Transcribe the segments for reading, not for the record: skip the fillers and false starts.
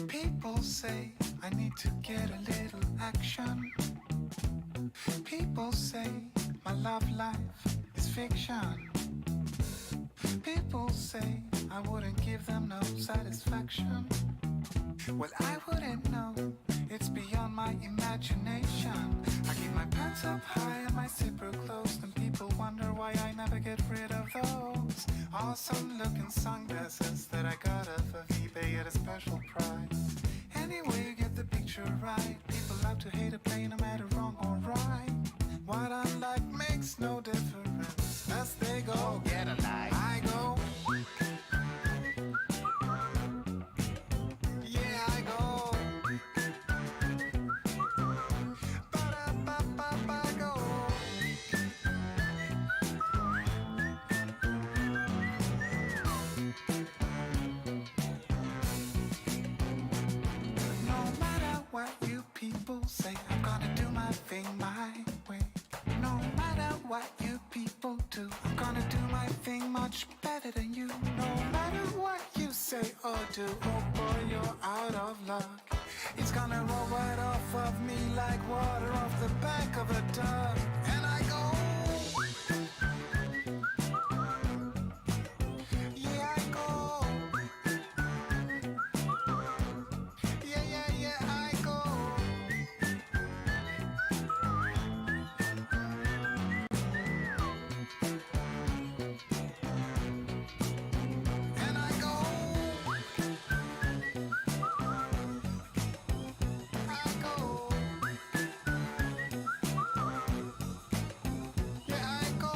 People say I need to get a little action. People say my love life is fiction. People say I wouldn't give them no satisfaction. Well, I wouldn't know, it's beyond my imagination. I keep my pants up high and my zipper closed, and people wonder why I never get rid of those awesome looking sunglasses that I got off of eBay at a special price. Anyway, you get the picture right. People love to hate a play no matter wrong or right. What I like makes no difference as they go. Get a life. I go. Yeah, I go. Ba-da-ba-ba-ba, go. No matter what you people say, I'm gonna do my thing my way. No matter what you people do, I'm gonna do my thing much better than you. No matter what you say or do, oh boy, you're out of luck. It's gonna roll right off of me like water off the back of a duck. And I go, yeah, I go. Yeah, yeah, yeah, I go. And I go. I go. Yeah, I go.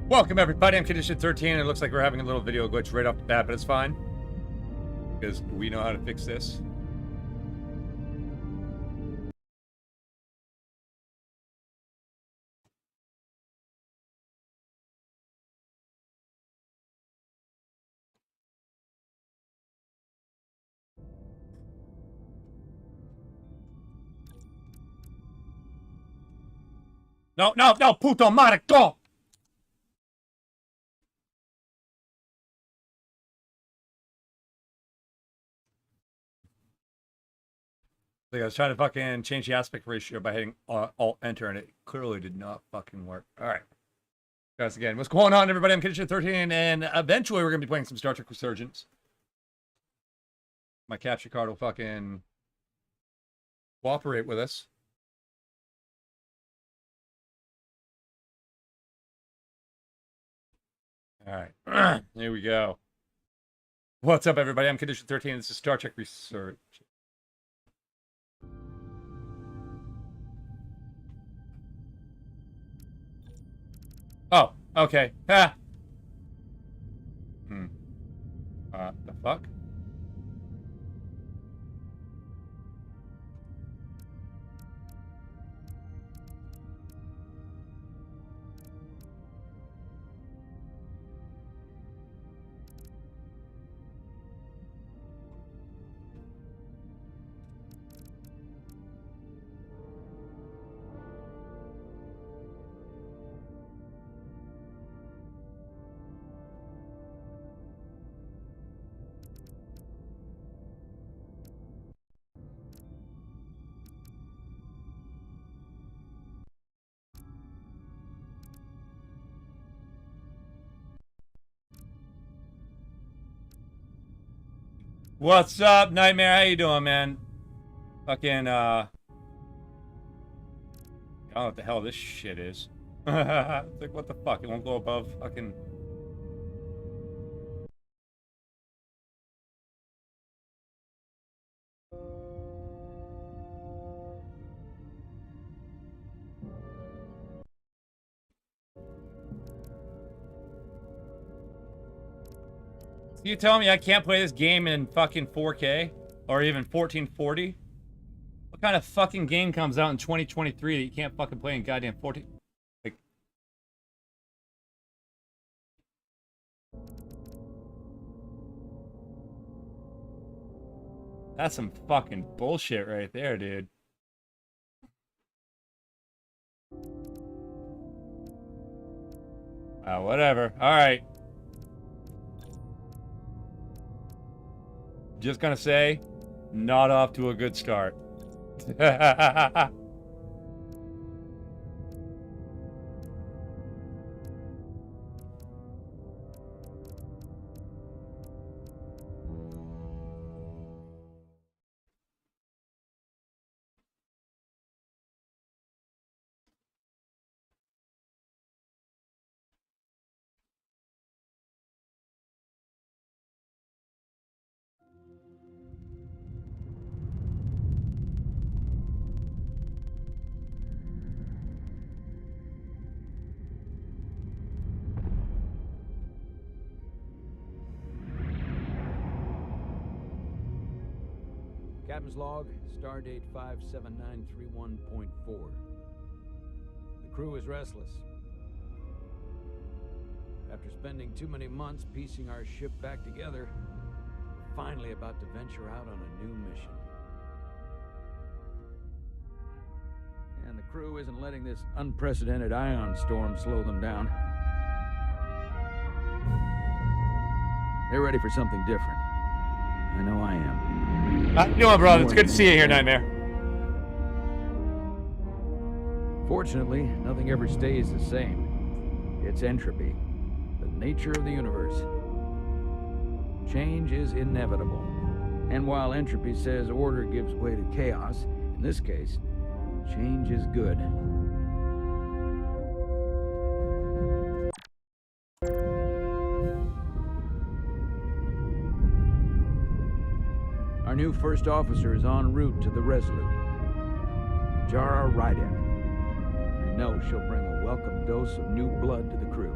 Welcome everybody, I'm Condition 13, and it looks like we're having a little video glitch right off the bat, but it's fine. Because we know how to fix this. No, no, no, puto marico! Like I was trying to fucking change the aspect ratio by hitting Alt-Enter, and it clearly did not fucking work. Alright. Guys, again, what's going on, everybody? I'm Condition 13, and eventually we're going to be playing some Star Trek Resurgence. My capture card will fucking cooperate with us. Alright. Here we go. What's up, everybody? I'm Condition 13, and this is Star Trek Resurgence. Oh, okay. Ha! The fuck? What's up, Nightmare? How you doing, man? Fucking, I don't know what the hell this shit is. It's like, what the fuck? It won't go above fucking... You telling me I can't play this game in fucking 4K? Or even 1440? What kind of fucking game comes out in 2023 that you can't fucking play in goddamn 14... Like... That's some fucking bullshit right there, dude. Whatever. Alright. Just gonna say, not off to a good start. Captain's log, stardate 57931.4. The crew is restless. After spending too many months piecing our ship back together, we're finally about to venture out on a new mission. And the crew isn't letting this unprecedented ion storm slow them down. They're ready for something different. I know I am. How you doing, brother? It's good to see you here, Nightmare. Fortunately, nothing ever stays the same. It's entropy, the nature of the universe. Change is inevitable. And while entropy says order gives way to chaos, in this case, change is good. Our new first officer is en route to the Resolute. Jara Rydek. I know she'll bring a welcome dose of new blood to the crew.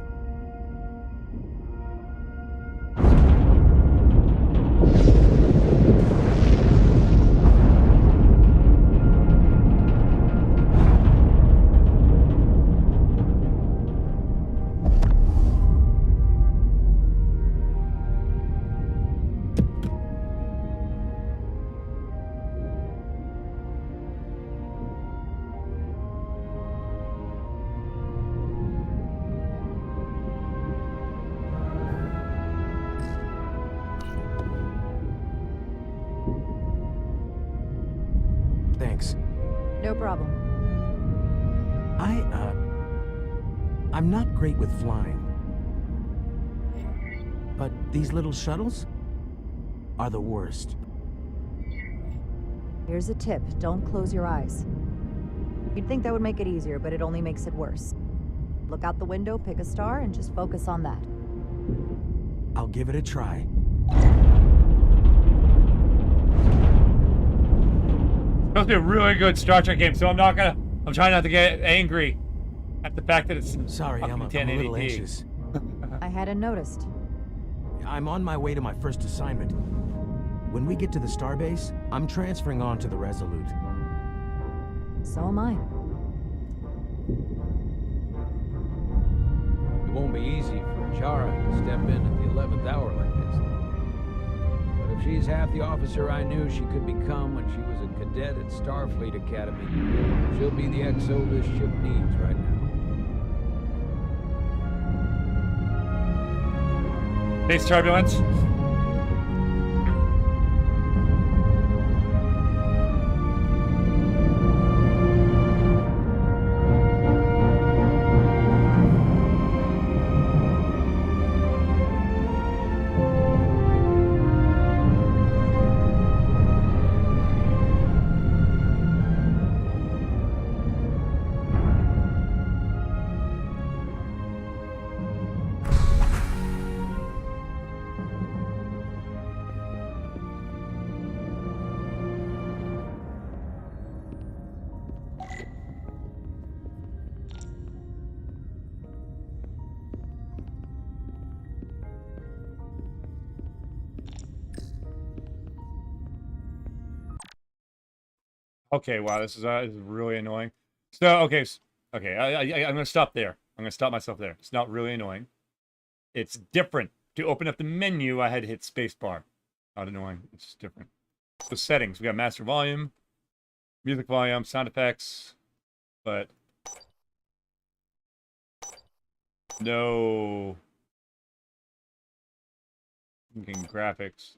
Thanks. No problem. I'm not great with flying. But these little shuttles are the worst. Here's a tip. Don't close your eyes. You'd think that would make it easier, but it only makes it worse. Look out the window, pick a star, and just focus on that. I'll give it a try. Supposed to be a really good Star Trek game, so I'm trying not to get angry at the fact that it's Sorry, I'm a little 1080p. anxious. I hadn't noticed. I'm on my way to my first assignment. When we get to the starbase, I'm transferring on to the Resolute. So am I. It won't be easy for Jara to step in at the 11th hour like this. But if she's half the officer I knew she could become when she was a cadet at Starfleet Academy, she'll be the XO this ship needs right now. Base turbulence. Okay, wow, this is really annoying. So, okay, okay, I'm gonna stop there. I'm gonna stop myself there. It's not really annoying. It's different. To open up the menu, I had to hit spacebar. Not annoying. It's just different. So settings, we got master volume, music volume, sound effects, but no fucking graphics.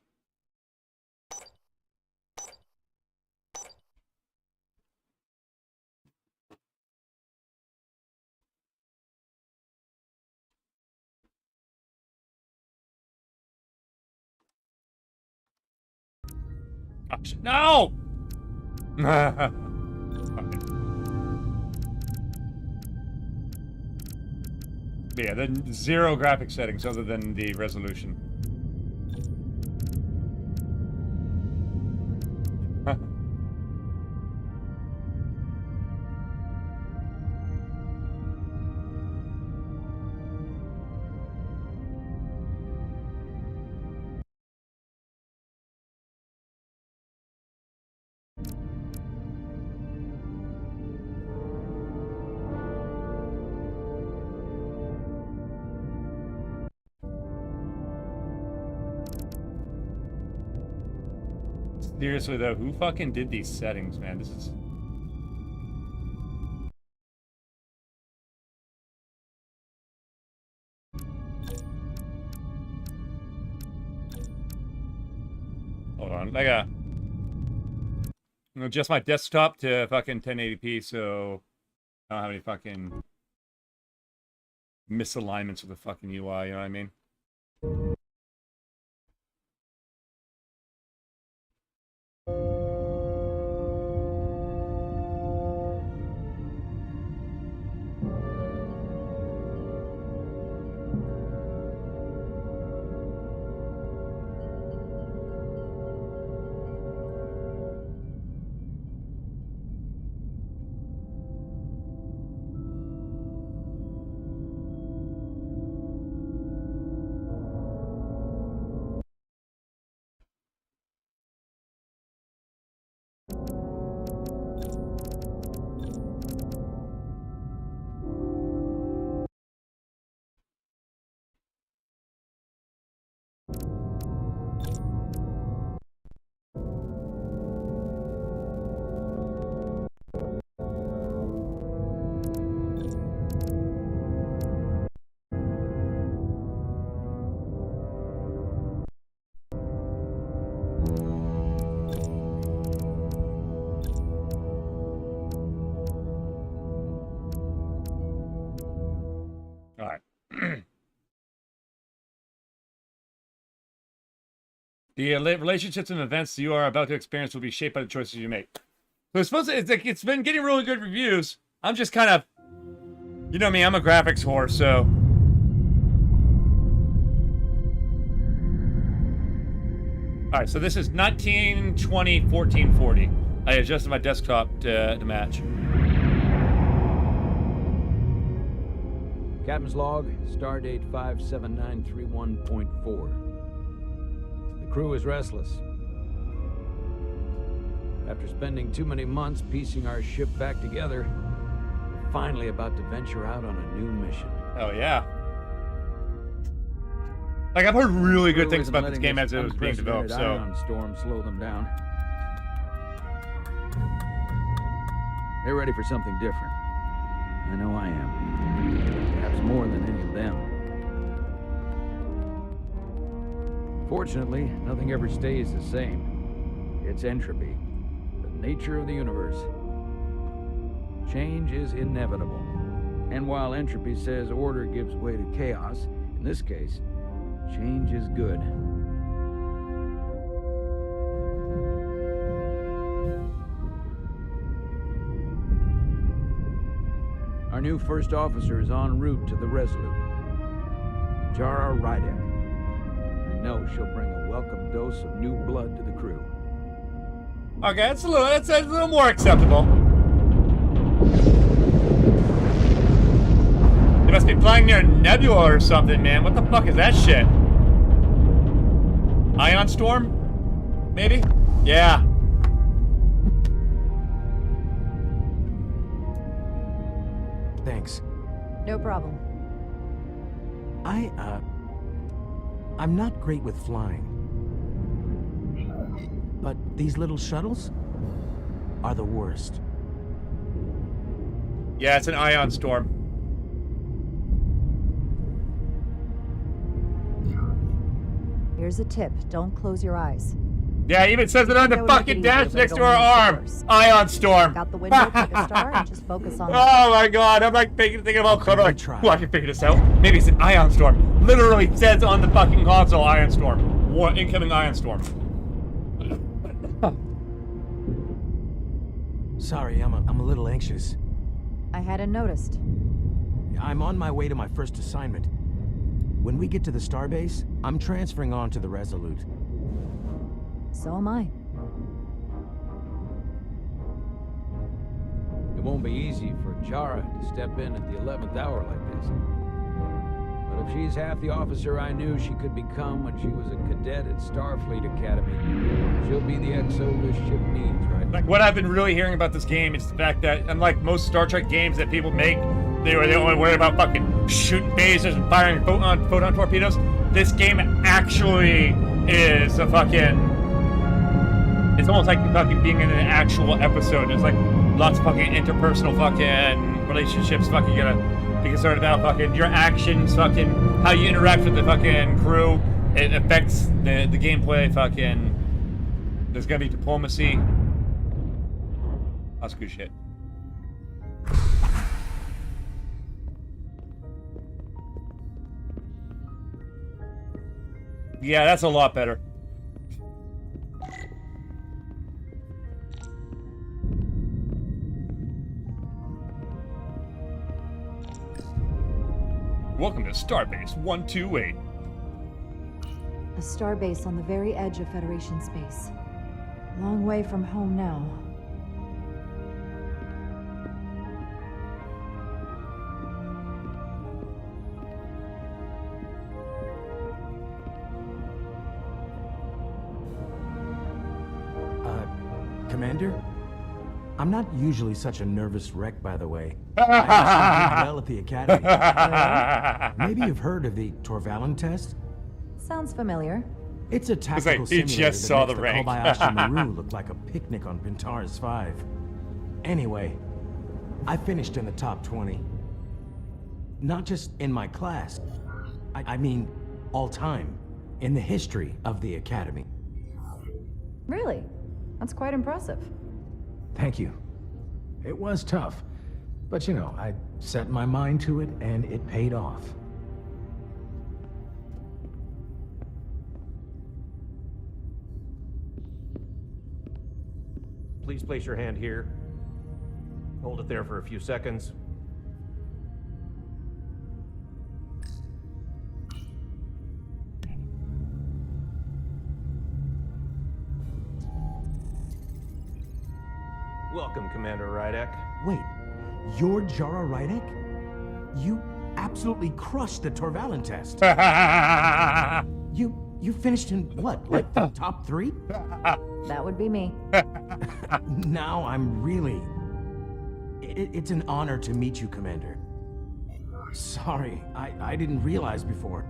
Gosh, no! But yeah, the zero graphic settings other than the resolution. Seriously though, who fucking did these settings, man? This is... Hold on, I gotta... I'm gonna adjust my desktop to fucking 1080p so I don't have any fucking misalignments with the fucking UI, you know what I mean? The relationships and events you are about to experience will be shaped by the choices you make. So it's supposed to, it's been getting really good reviews. I'm just kind of, you know me, I'm a graphics whore, so. All right, so this is 1920 1440. I adjusted my desktop to match. Captain's log, stardate 57931.4. The crew is restless. After spending too many months piecing our ship back together, we're finally about to venture out on a new mission. Oh yeah. Like, I've heard really good things about this game as it was being developed, so... Ion storm slow them down. They're ready for something different. I know I am. Perhaps more than any of them. Fortunately, nothing ever stays the same. It's entropy, the nature of the universe. Change is inevitable. And while entropy says order gives way to chaos, in this case, change is good. Our new first officer is en route to the Resolute. Jara Rydek. I know she'll bring a welcome dose of new blood to the crew. Okay, that's a little more acceptable. They must be flying near a nebula or something, man. What the fuck is that shit? Ion storm? Maybe? Yeah. Thanks. No problem. I'm not great with flying. But these little shuttles are the worst. Yeah, it's an ion storm. Here's a tip. Don't close your eyes. Yeah, it even says it on the That would make fucking it easier, dash but it next to only our makes it arm. worse. Ion storm. Look out the window, pick a star, and just focus on that. Oh my god, I'm like thinking about color. Like, try. I can figure this out. Maybe it's an ion storm. Literally says on the fucking console, ion storm. War, incoming ion storm. Sorry, I'm a little anxious. I hadn't noticed. I'm on my way to my first assignment. When we get to the starbase, I'm transferring on to the Resolute. So am I. It won't be easy for Jara to step in at the 11th hour like this. But if she's half the officer I knew she could become when she was a cadet at Starfleet Academy, she'll be the XO this ship needs, right? Like, what I've been really hearing about this game is the fact that, unlike most Star Trek games that people make, they only worry about fucking shooting phasers and firing photon torpedoes. This game actually is a fucking... It's almost like fucking being in an actual episode. There's like lots of fucking interpersonal fucking relationships fucking gonna be concerned about fucking your actions, fucking how you interact with the fucking crew. It affects the gameplay, fucking... There's gonna be diplomacy. That's good shit. Yeah, that's a lot better. Welcome to Starbase 128. A starbase on the very edge of Federation space. Long way from home now. Commander? I'm not usually such a nervous wreck, by the way. I actually did well at the academy. Maybe you've heard of the Torvalin test? Sounds familiar. It's a tactical like, he simulator just that saw makes the rank. Kobayashi Maru look like a picnic on Pintaris 5. Anyway, I finished in the top 20. Not just in my class. I mean, all time. In the history of the academy. Really? That's quite impressive. Thank you. It was tough, but you know, I set my mind to it and it paid off. Please place your hand here. Hold it there for a few seconds. Welcome, Commander Rydek. Wait, you're Jara Rydek? You absolutely crushed the Torvalin test. You finished in what, like the top 3? That would be me. Now I'm really... It's an honor to meet you, Commander. Sorry, I didn't realize before.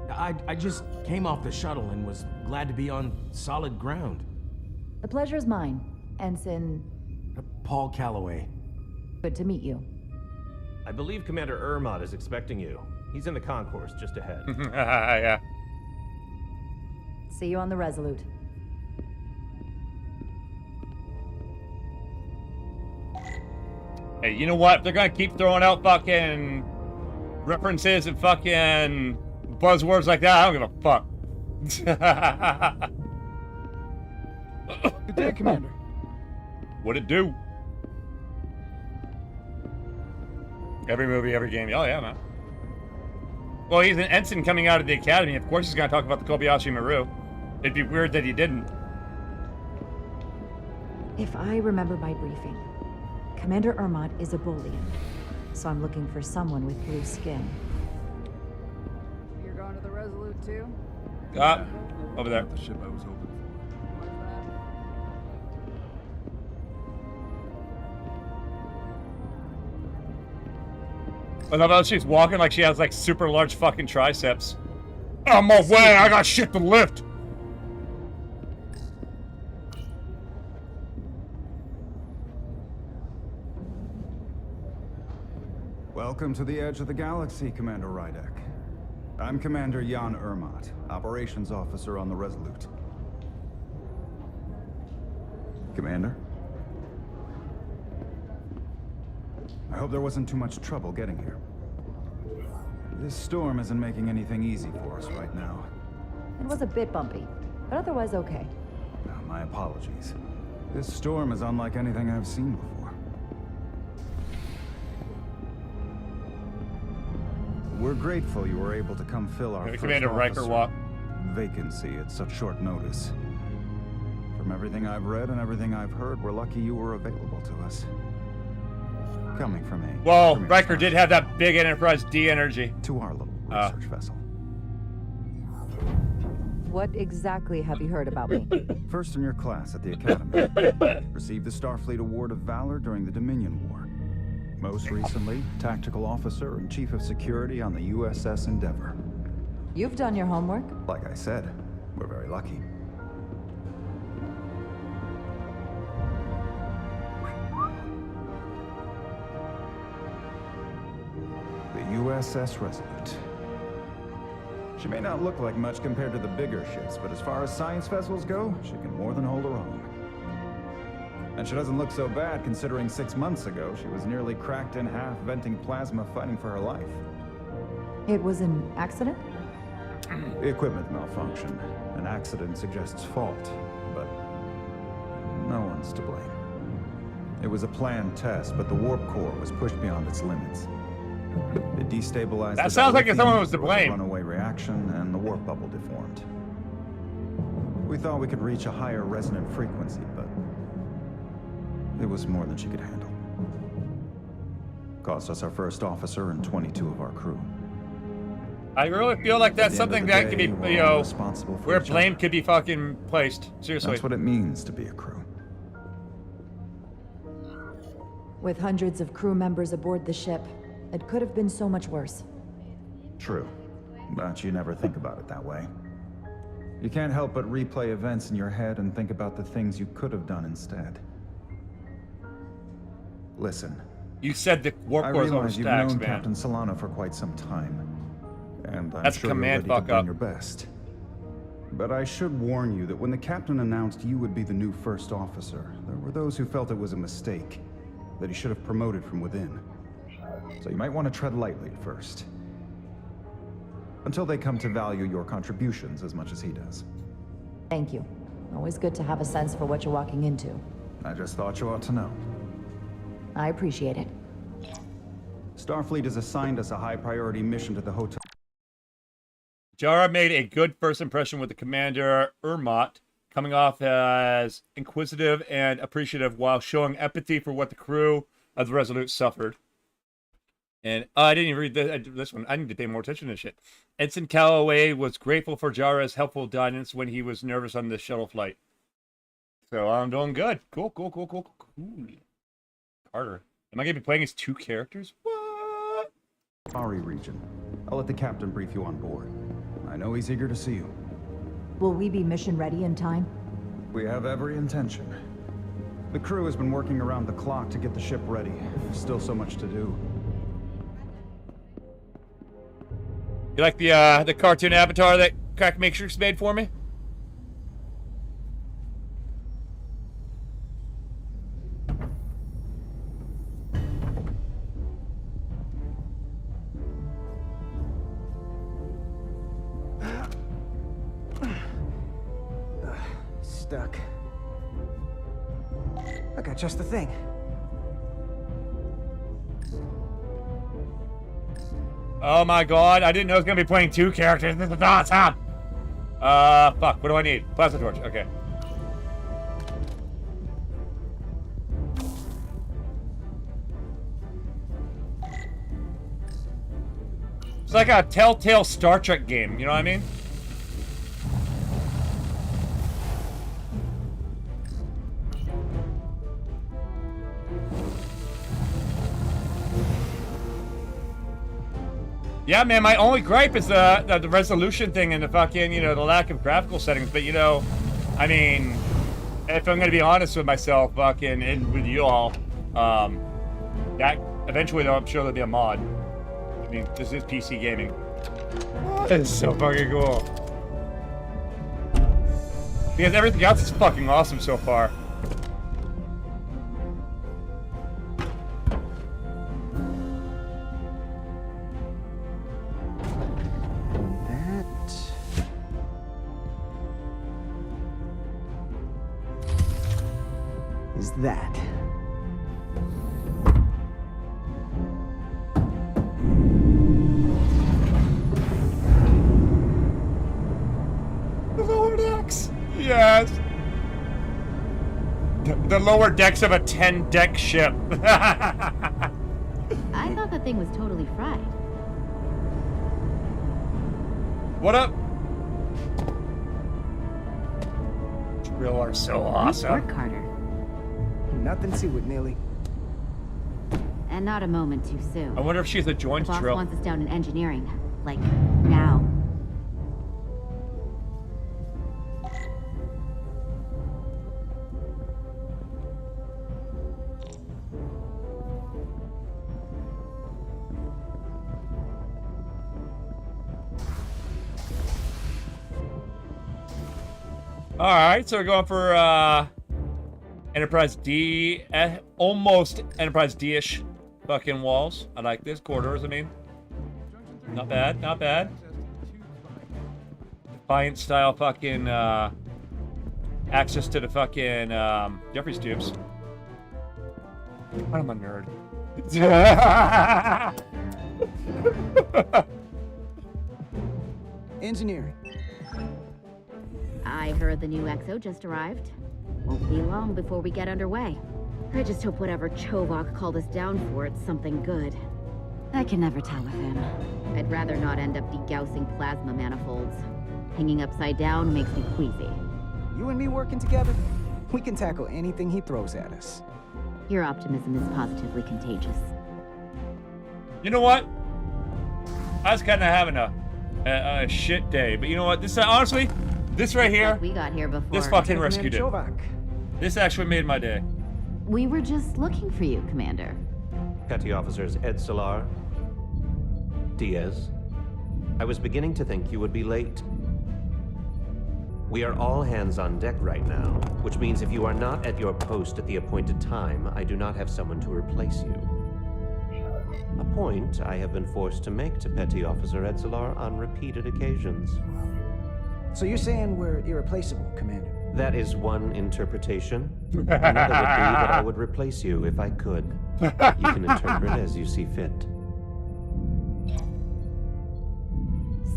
I just came off the shuttle and was glad to be on solid ground. The pleasure's mine, Ensign. Paul Calloway. Good to meet you. I believe Commander Ermot is expecting you. He's in the concourse just ahead. Yeah. See you on the Resolute. Hey, you know what? If they're gonna keep throwing out fucking references and fucking buzzwords like that, I don't give a fuck. Good day, Commander. What'd it do? Every movie, every game. Oh, yeah, man. Well, he's an ensign coming out of the academy. Of course he's going to talk about the Kobayashi Maru. It'd be weird that he didn't. If I remember my briefing, Commander Ermot is a Bolian, so I'm looking for someone with blue skin. You're going to the Resolute too? Ah, over there. The ship I was hoping for. What's that? I love how she's walking like she has like super large fucking triceps. I'm away, I got shit to lift. Welcome to the edge of the galaxy, Commander Rydek. I'm Commander Jan Ermat, Operations Officer on the Resolute. Commander? I hope there wasn't too much trouble getting here. This storm isn't making anything easy for us right now. It was a bit bumpy, but otherwise okay. My apologies. This storm is unlike anything I've seen before. We're grateful you were able to come fill our first Commander Riker walk. vacancy at such short notice. From everything I've read and everything I've heard, we're lucky you were available to us. Coming from a... Well, Riker did have that big Enterprise D energy. To our little research vessel. What exactly have you heard about me? First in your class at the Academy. Received the Starfleet Award of Valor during the Dominion War. Most recently, Tactical Officer and Chief of Security on the USS Endeavor. You've done your homework? Like I said, we're very lucky. The USS Resolute. She may not look like much compared to the bigger ships, but as far as science vessels go, she can more than hold her own. And she doesn't look so bad considering 6 months ago she was nearly cracked in half venting plasma fighting for her life. It was an accident? The equipment malfunctioned. An accident suggests fault, but no one's to blame. It was a planned test, but the warp core was pushed beyond its limits. It destabilized. That sounds like if someone was to blame. Runaway reaction, and the warp bubble deformed. We thought we could reach a higher resonant frequency, but it was more than she could handle. Cost us our first officer and 22 of our crew. I really feel like that's something that could be, you know, responsible for where each blame other. could be fucking placed. Seriously. That's what it means to be a crew. With hundreds of crew members aboard the ship, it could have been so much worse. True, but you never think about it that way. You can't help but replay events in your head and think about the things you could have done instead. Listen. You said the warp I core is realize you've overstacked, known man. Captain Solano for quite some time, and I'm That's a sure you're command ready to fuck bring up. your best. But I should warn you that when the captain announced you would be the new first officer, there were those who felt it was a mistake, that he should have promoted from within. So you might want to tread lightly at first, until they come to value your contributions as much as he does. Thank you. Always good to have a sense for what you're walking into. I just thought you ought to know. I appreciate it. Starfleet has assigned us a high-priority mission to the hotel. Jara made a good first impression with the Commander Ermat, coming off as inquisitive and appreciative while showing empathy for what the crew of the Resolute suffered. And I didn't even read this one. I need to pay more attention to this shit. Ensign Calloway was grateful for Jara's helpful guidance when he was nervous on the shuttle flight. So I'm doing good. Cool. Carter. Am I going to be playing as two characters? What? Ari region. I'll let the captain brief you on board. I know he's eager to see you. Will we be mission ready in time? We have every intention. The crew has been working around the clock to get the ship ready. There's still so much to do. You like the cartoon avatar that Crack Matrix made for me? Stuck. I got just the thing. Oh my god, I didn't know I was gonna be playing two characters. This is awesome! Fuck, what do I need? Plasma torch, okay. It's like a Telltale Star Trek game, you know what I mean? Yeah, man, my only gripe is the resolution thing and the fucking, you know, the lack of graphical settings. But, you know, I mean, if I'm going to be honest with myself, fucking, and with you all, that eventually, though, I'm sure there'll be a mod. I mean, this is PC gaming. It's so fucking cool. Because everything else is fucking awesome so far. Is that? The lower decks! Yes! The lower decks of a 10-deck ship. I thought the thing was totally fried. What up? Drill are so awesome. Nice work, Carter. Nothing to it, Neely. And not a moment too soon. I wonder if she's a joint The boss drill. wants us down in engineering. Like, now. Alright, so we're going for, Enterprise D, almost Enterprise D-ish fucking walls. I like this. Corridors, I mean. Not bad, not bad. Defiant style fucking, access to the fucking, Jeffrey's tubes. I'm a nerd. Engineering. I heard the new XO just arrived. Won't be long before we get underway. I just hope whatever Chovak called us down for, it's something good. I can never tell with him. I'd rather not end up degaussing plasma manifolds. Hanging upside down makes me queasy. You and me working together, we can tackle anything he throws at us. Your optimism is positively contagious. You know what? I was kind of having a shit day, but you know what? This honestly, this right here, Like we got here before. this fucking rescued it. Chovak. This actually made my day. We were just looking for you, Commander. Petty Officers Ed Solar, Diaz. I was beginning to think you would be late. We are all hands on deck right now, which means if you are not at your post at the appointed time, I do not have someone to replace you. A point I have been forced to make to Petty Officer Ed Solar on repeated occasions. So you're saying we're irreplaceable, Commander? That is one interpretation. Another would be that I would replace you if I could. You can interpret as you see fit.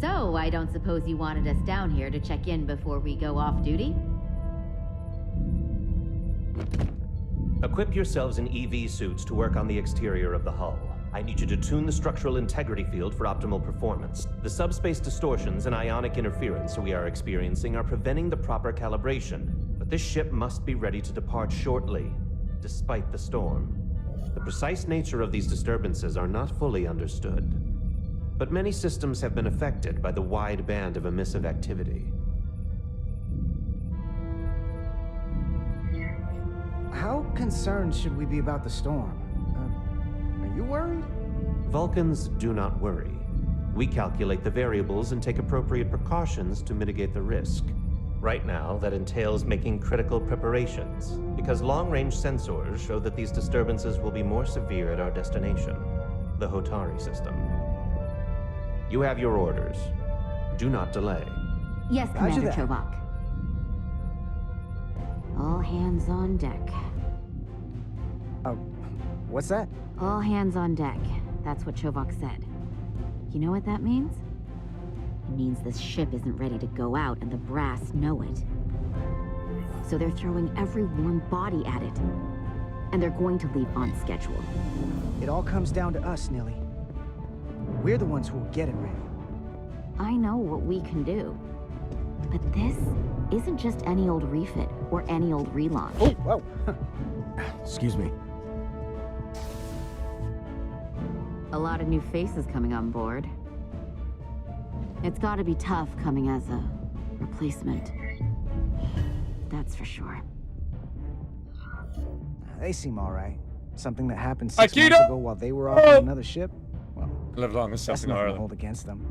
So, I don't suppose you wanted us down here to check in before we go off duty? Equip yourselves in EV suits to work on the exterior of the hull. I need you to tune the structural integrity field for optimal performance. The subspace distortions and ionic interference we are experiencing are preventing the proper calibration, but this ship must be ready to depart shortly, despite the storm. The precise nature of these disturbances are not fully understood, but many systems have been affected by the wide band of emissive activity. How concerned should we be about the storm? Are you worried? Vulcans do not worry. We calculate the variables and take appropriate precautions to mitigate the risk. Right now, that entails making critical preparations, because long-range sensors show that these disturbances will be more severe at our destination, the Hotari system. You have your orders. Do not delay. Yes, Roger Commander that. Chovak. All hands on deck. What's that? All hands on deck. That's what Chovak said. You know what that means? It means this ship isn't ready to go out, and the brass know it. So they're throwing every warm body at it. And they're going to leave on schedule. It all comes down to us, Nilly. We're the ones who will get it ready. I know what we can do. But this isn't just any old refit or any old relaunch. Oh, whoa. Excuse me. A lot of new faces coming on board. It's gotta be tough coming as a replacement. That's for sure. They seem alright. Something that happened Akito! 6 months ago while they were off on another ship? Well, Live long as that's something nothing or to other. hold against them.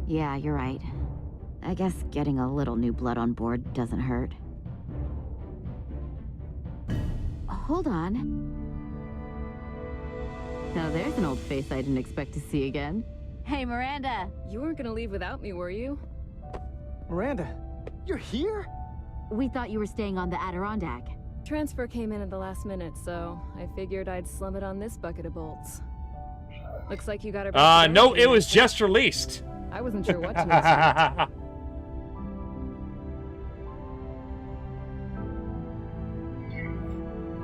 Yeah, you're right. I guess getting a little new blood on board doesn't hurt. Hold on. Now there's an old face I didn't expect to see again. Hey, Miranda! You weren't gonna leave without me, were you? Miranda, you're here? We thought you were staying on the Adirondack. Transfer came in at the last minute, so I figured I'd slum it on this bucket of bolts. Looks like you got it. No, it was just released. I wasn't sure what to expect.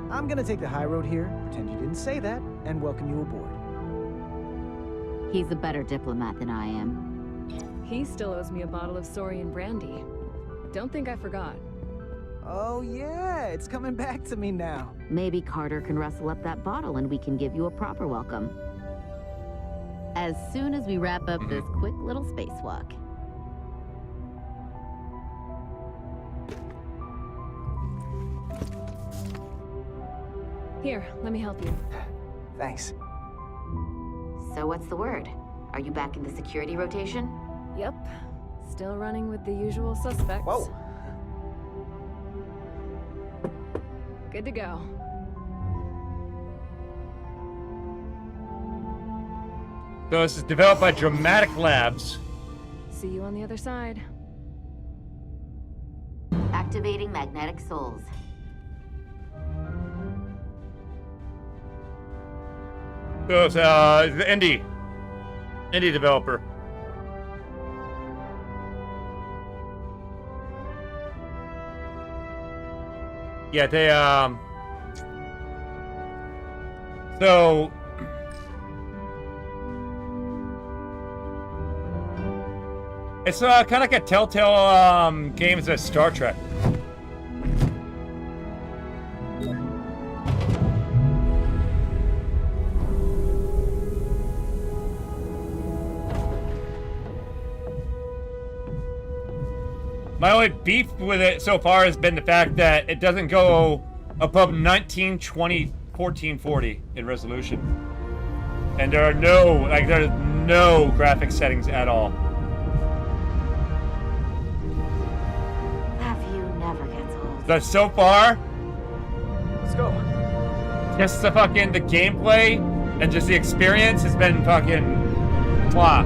I'm gonna take the high road here, pretend you didn't say that, and welcome you aboard. He's a better diplomat than I am. He still owes me a bottle of Saurian brandy. Don't think I forgot. Oh yeah, it's coming back to me now. Maybe Carter can rustle up that bottle and we can give you a proper welcome. As soon as we wrap up this quick little spacewalk. Here, let me help you. Thanks. So what's the word? Are you back in the security rotation? Yep. Still running with the usual suspects. Whoa. Good to go. So this is developed by Dramatic Labs. See you on the other side. Activating magnetic souls. So it's the indie developer. Yeah, they so it's kind of like a Telltale games as Star Trek. My only beef with it so far has been the fact that it doesn't go above 1920 1440 in resolution. And there's no graphic settings at all. Have you never gets old. But so far, Let's go. just the gameplay and just the experience has been fucking blah.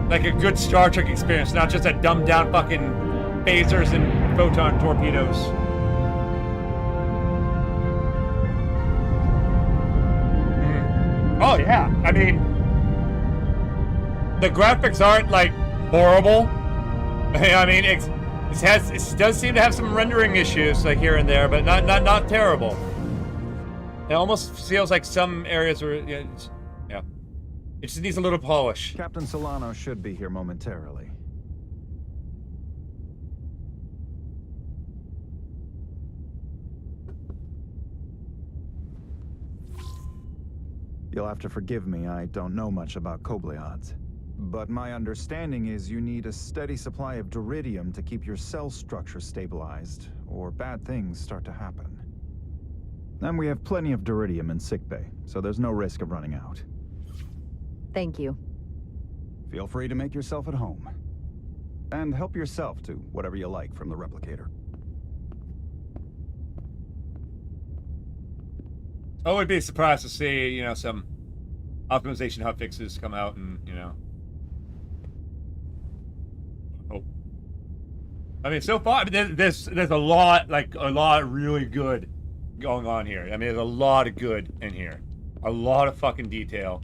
Like a good Star Trek experience, not just a dumbed down fucking phasers and photon torpedoes. Oh yeah, I mean, the graphics aren't like horrible. I mean, it does seem to have some rendering issues like here and there, but not terrible. It almost feels like some areas were yeah. It just needs a little polish. Captain Solano should be here momentarily. You'll have to forgive me, I don't know much about Kobleods. But my understanding is you need a steady supply of duridium to keep your cell structure stabilized, or bad things start to happen. And we have plenty of duridium in sickbay, so there's no risk of running out. Thank you. Feel free to make yourself at home. And help yourself to whatever you like from the replicator. I would be surprised to see, some optimization hotfixes come out and, oh. I mean, so far, there's a lot really good going on here. I mean, there's a lot of good in here. A lot of fucking detail.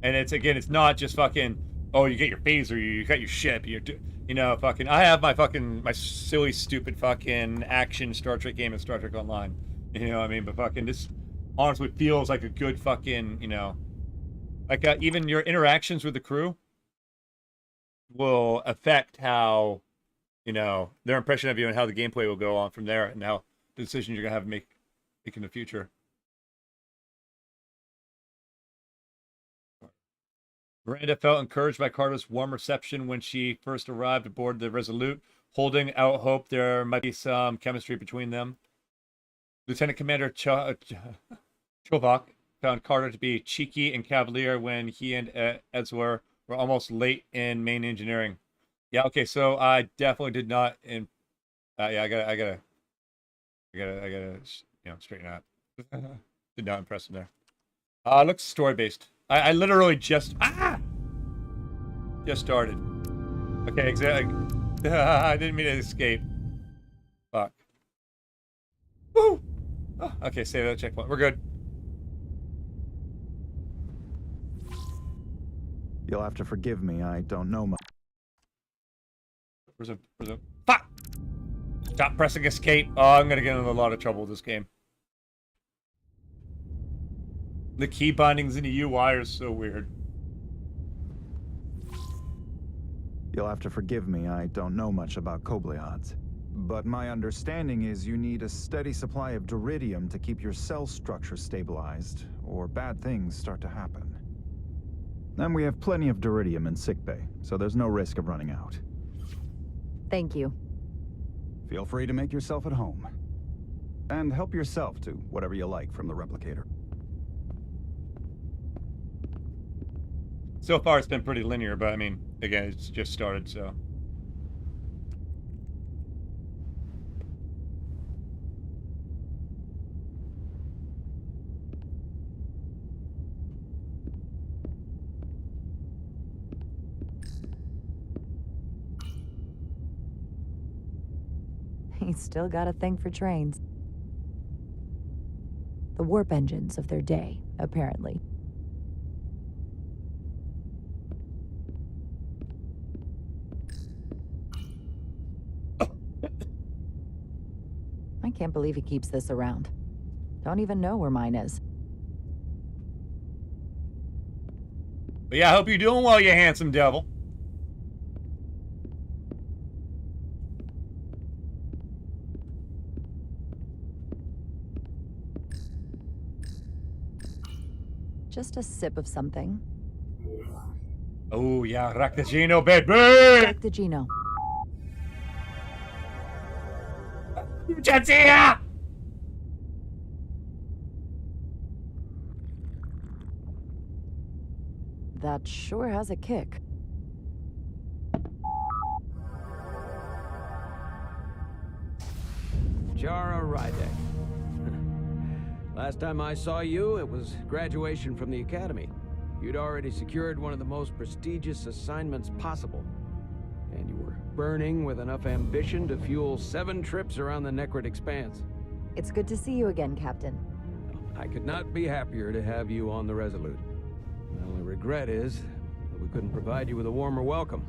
And it's not just fucking, oh, you get your phaser, you got your ship, I have my silly, stupid fucking action Star Trek game in Star Trek Online. You know what I mean? But fucking this honestly feels like a good fucking, even your interactions with the crew will affect how, their impression of you and how the gameplay will go on from there and how the decisions you're going to have to make in the future. Miranda felt encouraged by Carter's warm reception when she first arrived aboard the Resolute, holding out hope there might be some chemistry between them. Lieutenant Commander Chovak found Carter to be cheeky and cavalier when he and Edzwer were almost late in main engineering. Yeah, okay, so I definitely did not. Yeah, I gotta, straighten out. Did not impress him there. Looks story based. I literally just started. Okay, exactly. I didn't mean to escape. Fuck. Woo! Oh, okay, save that checkpoint. We're good. You'll have to forgive me. I don't know much. Where's a fuck! Stop pressing escape. Oh, I'm gonna get in a lot of trouble with this game. The key bindings in the UI are so weird. You'll have to forgive me. I don't know much about Kobleods. But my understanding is you need a steady supply of duridium to keep your cell structure stabilized, or bad things start to happen. And we have plenty of duridium in sickbay, so there's no risk of running out. Thank you. Feel free to make yourself at home. And help yourself to whatever you like from the replicator. So far, it's been pretty linear, but I mean, again, it's just started, so. He's still got a thing for trains. The warp engines of their day, apparently. I can't believe he keeps this around. Don't even know where mine is. But yeah, I hope you're doing well, you handsome devil. Just a sip of something. Oh yeah, rock the Gino, baby! Rock the Gino. Jadzia! That sure has a kick. Jara Rydek. Last time I saw you, it was graduation from the academy. You'd already secured one of the most prestigious assignments possible. And you were burning with enough ambition to fuel 7 trips around the Necrit Expanse. It's good to see you again, Captain. I could not be happier to have you on the Resolute. My only regret is that we couldn't provide you with a warmer welcome.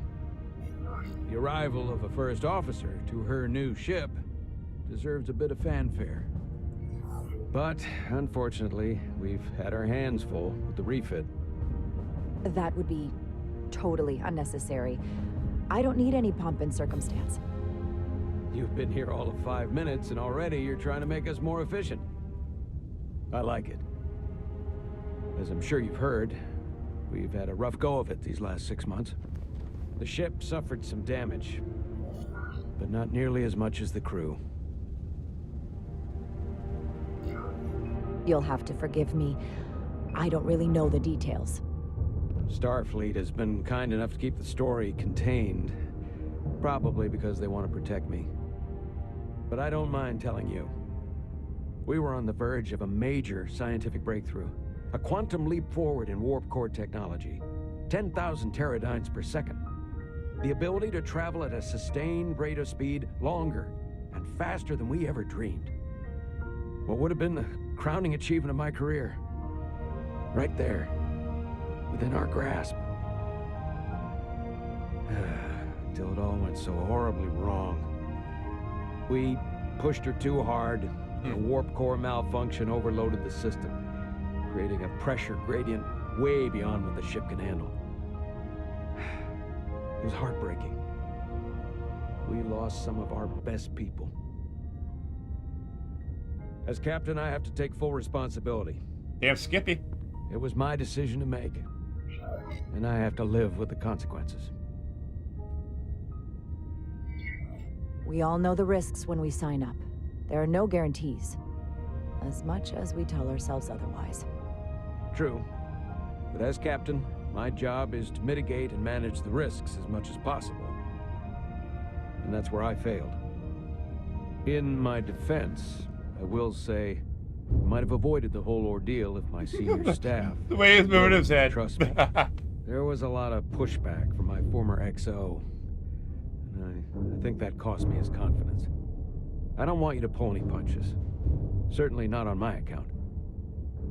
The arrival of a first officer to her new ship deserves a bit of fanfare. But, unfortunately, we've had our hands full with the refit. That would be totally unnecessary. I don't need any pomp and circumstance. You've been here all of 5 minutes, and already you're trying to make us more efficient. I like it. As I'm sure you've heard, we've had a rough go of it these last 6 months. The ship suffered some damage, but not nearly as much as the crew. You'll have to forgive me. I don't really know the details. Starfleet has been kind enough to keep the story contained, probably because they want to protect me. But I don't mind telling you. We were on the verge of a major scientific breakthrough. A quantum leap forward in warp core technology. 10,000 teradynes per second. The ability to travel at a sustained rate of speed longer and faster than we ever dreamed. What would have been the crowning achievement of my career? Right there. Within our grasp. Until it all went so horribly wrong. We pushed her too hard. A warp core malfunction overloaded the system, creating a pressure gradient way beyond what the ship can handle. It was heartbreaking. We lost some of our best people. As captain, I have to take full responsibility. Damn Skippy. It was my decision to make. and I have to live with the consequences. We all know the risks when we sign up. There are no guarantees. As much as we tell ourselves otherwise. True. But as captain, my job is to mitigate and manage the risks as much as possible. And that's where I failed. In my defense, I will say, I might have avoided the whole ordeal if my senior staff... The way he's moving his head. Trust me. There was a lot of pushback from my former XO. And I think that cost me his confidence. I don't want you to pull any punches. Certainly not on my account.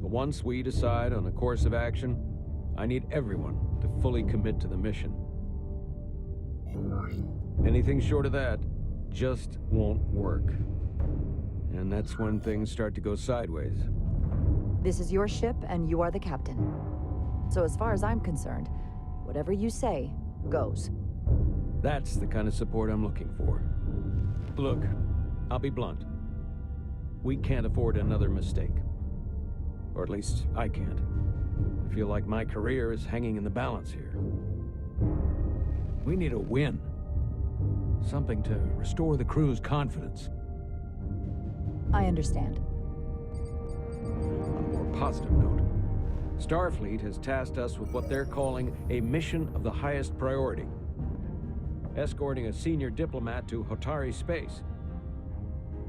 But once we decide on a course of action, I need everyone to fully commit to the mission. Anything short of that just won't work. And that's when things start to go sideways. This is your ship, and you are the captain. So as far as I'm concerned, whatever you say, goes. That's the kind of support I'm looking for. Look, I'll be blunt. We can't afford another mistake. Or at least, I can't. I feel like my career is hanging in the balance here. We need a win. Something to restore the crew's confidence. I understand. On a more positive note, Starfleet has tasked us with what they're calling a mission of the highest priority. Escorting a senior diplomat to Hotari space.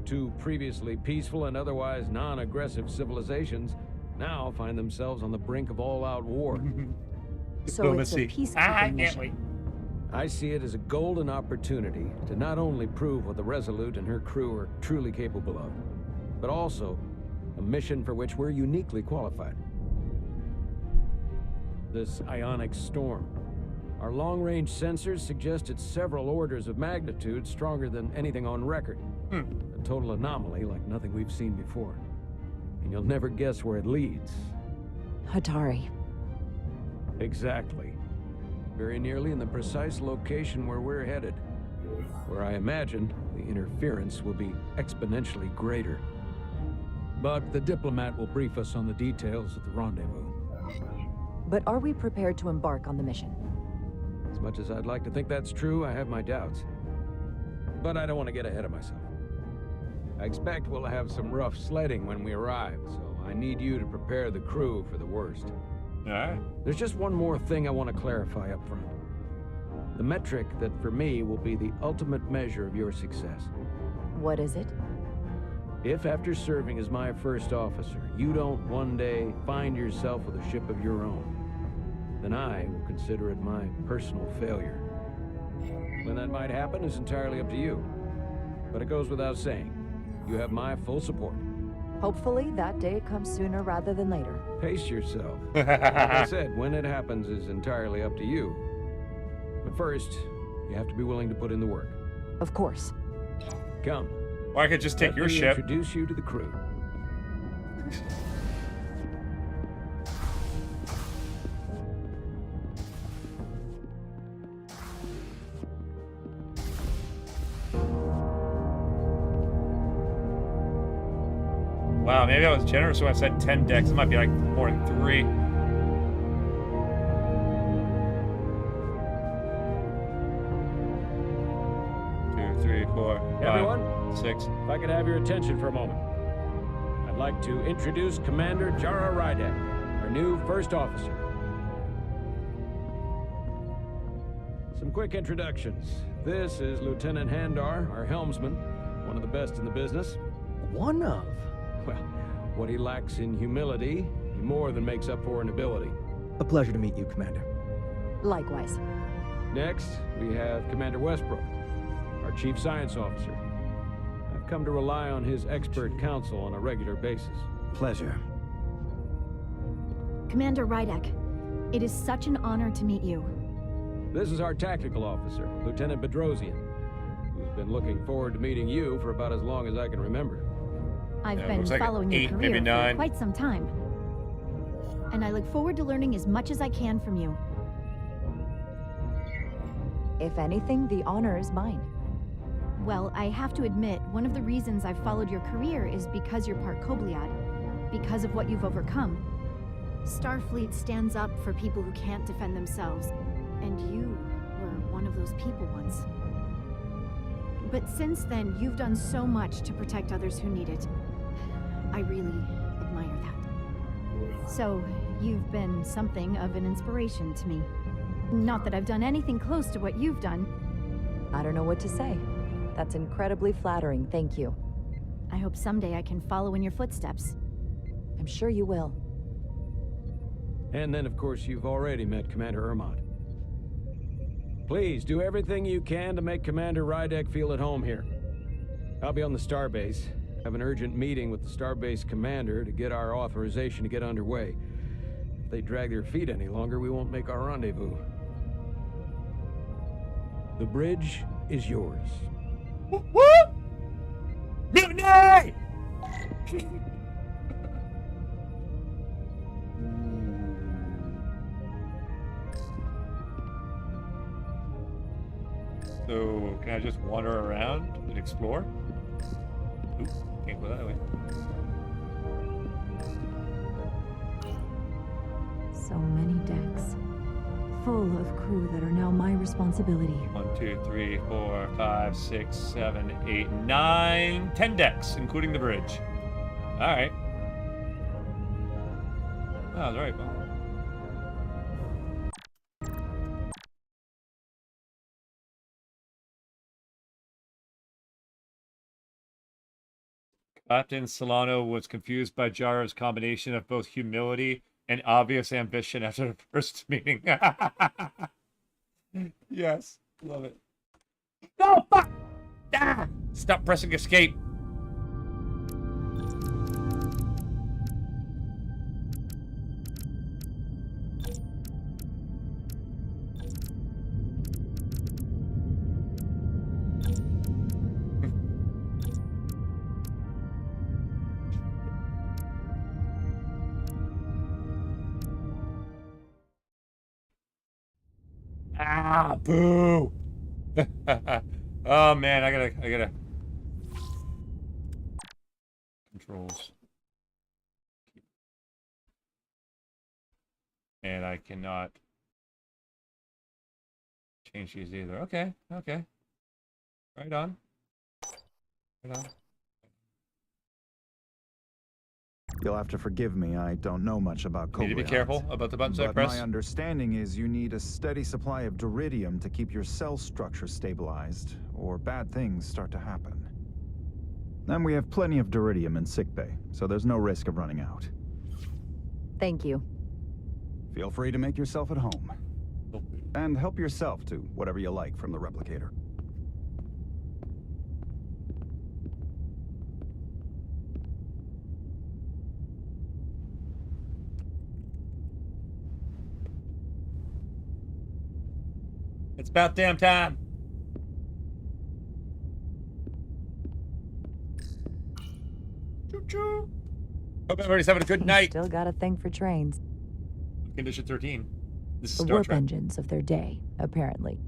Two previously peaceful and otherwise non-aggressive civilizations now find themselves on the brink of all-out war. So it's a peacekeeping mission. I see it as a golden opportunity to not only prove what the Resolute and her crew are truly capable of, but also a mission for which we're uniquely qualified. This ionic storm. Our long-range sensors suggest it's several orders of magnitude stronger than anything on record. A total anomaly like nothing we've seen before. And you'll never guess where it leads. Hotari. Exactly. Very nearly in the precise location where we're headed. Where I imagine the interference will be exponentially greater. But the diplomat will brief us on the details at the rendezvous. But are we prepared to embark on the mission? As much as I'd like to think that's true, I have my doubts. But I don't want to get ahead of myself. I expect we'll have some rough sledding when we arrive, so I need you to prepare the crew for the worst. Alright. There's just one more thing I want to clarify up front. The metric that for me will be the ultimate measure of your success. What is it? If after serving as my first officer, you don't one day find yourself with a ship of your own, then I will consider it my personal failure. When that might happen is entirely up to you. But it goes without saying, you have my full support. Hopefully that day comes sooner rather than later. Pace yourself. Like I said, when it happens is entirely up to you. But first, you have to be willing to put in the work. Of course. Come. Or I could just take your ship. Introduce you to the crew. Wow, maybe I was generous when I said 10 decks. It might be like more than 3. 2, 3, 4, 5, Everyone, 6. If I could have your attention for a moment. I'd like to introduce Commander Jara Rydek, our new first officer. Some quick introductions. This is Lieutenant Handar, our helmsman, one of the best in the business. One of? Well, what he lacks in humility, he more than makes up for in ability. A pleasure to meet you, Commander. Likewise. Next, we have Commander Westbrook, our Chief Science Officer. I've come to rely on his expert counsel on a regular basis. Pleasure. Commander Rydek, it is such an honor to meet you. This is our Tactical Officer, Lieutenant Bedrosian, who's been looking forward to meeting you for about as long as I can remember. I've Yeah, been looks like following your 8, career maybe for 9. quite some time. And I look forward to learning as much as I can from you. If anything, the honor is mine. Well, I have to admit, one of the reasons I've followed your career is because you're part Kobliad, because of what you've overcome. Starfleet stands up for people who can't defend themselves. And you were one of those people once. But since then, you've done so much to protect others who need it. I really admire that. So, you've been something of an inspiration to me. Not that I've done anything close to what you've done. I don't know what to say. That's incredibly flattering, thank you. I hope someday I can follow in your footsteps. I'm sure you will. And then, of course, you've already met Commander Ermont. Please, do everything you can to make Commander Rydek feel at home here. I'll be on the starbase. Have an urgent meeting with the starbase commander to get our authorization to get underway. If they drag their feet any longer, we won't make our rendezvous. The bridge is yours. Woo! Mutiny! So, can I just wander around and explore? Oop, can't go that way. So many decks. Full of crew that are now my responsibility. 1, 2, 3, 4, 5, 6, 7, 8, 9, 10 decks, including the bridge. Alright. Oh, that's right, well. Captain Solano was confused by Jara's combination of both humility and obvious ambition after the first meeting. Yes, love it. No, fuck! Ah! Stop pressing escape. Ah, boo! Oh man, I gotta controls, and I cannot change these either. Okay, okay, right on, right on. You'll have to forgive me, I don't know much about Cobra. Need to be careful about the buttons I press. My understanding is you need a steady supply of duridium to keep your cell structure stabilized, or bad things start to happen. And we have plenty of duridium in sickbay, so there's no risk of running out. Thank you. Feel free to make yourself at home. And help yourself to whatever you like from the replicator. It's about damn time. Choo-choo. Hope everybody's having a good night. Still got a thing for trains. Condition 13. This is The Star warp Trek. engines of their day, apparently.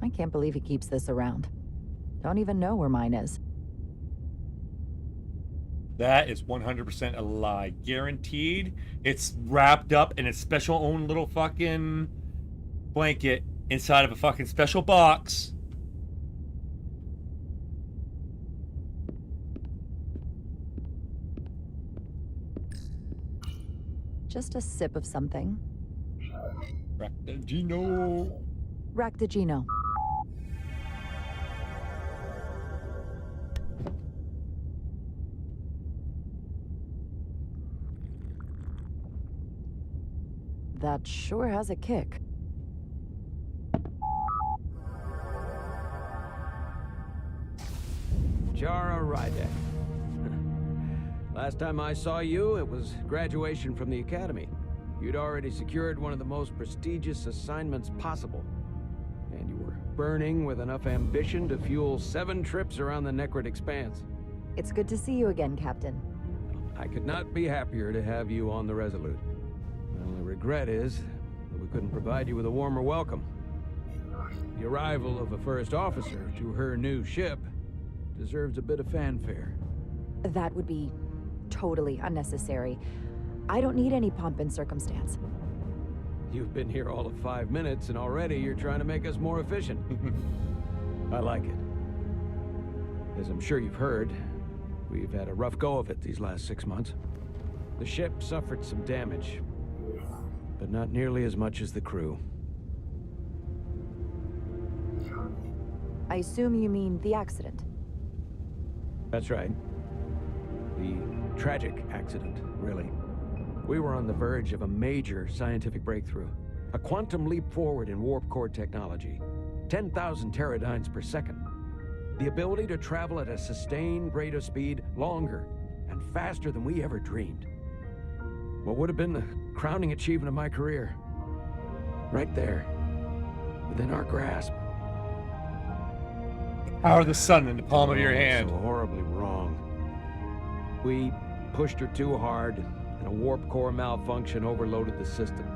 I can't believe he keeps this around. Don't even know where mine is. That is 100% a lie. Guaranteed. It's wrapped up in a special own little fucking blanket inside of a fucking special box. Just a sip of something. Ractagino. Ractagino. That sure has a kick. Jara Rydek. Last time I saw you, it was graduation from the Academy. You'd already secured one of the most prestigious assignments possible. And you were burning with enough ambition to fuel 7 trips around the Necrid Expanse. It's good to see you again, Captain. I could not be happier to have you on the Resolute. My only regret is that we couldn't provide you with a warmer welcome. The arrival of a first officer to her new ship deserves a bit of fanfare. That would be totally unnecessary. I don't need any pomp and circumstance. You've been here all of 5 minutes, and already you're trying to make us more efficient. I like it. As I'm sure you've heard, we've had a rough go of it these last 6 months. The ship suffered some damage, but not nearly as much as the crew. I assume you mean the accident. That's right. The tragic accident, really. We were on the verge of a major scientific breakthrough. A quantum leap forward in warp core technology. 10,000 teradynes per second. The ability to travel at a sustained rate of speed longer and faster than we ever dreamed. What would have been the crowning achievement of my career. Right there. Within our grasp. Power of the sun in the palm of your hand. So horribly wrong. We pushed her too hard, and a warp core malfunction overloaded the system,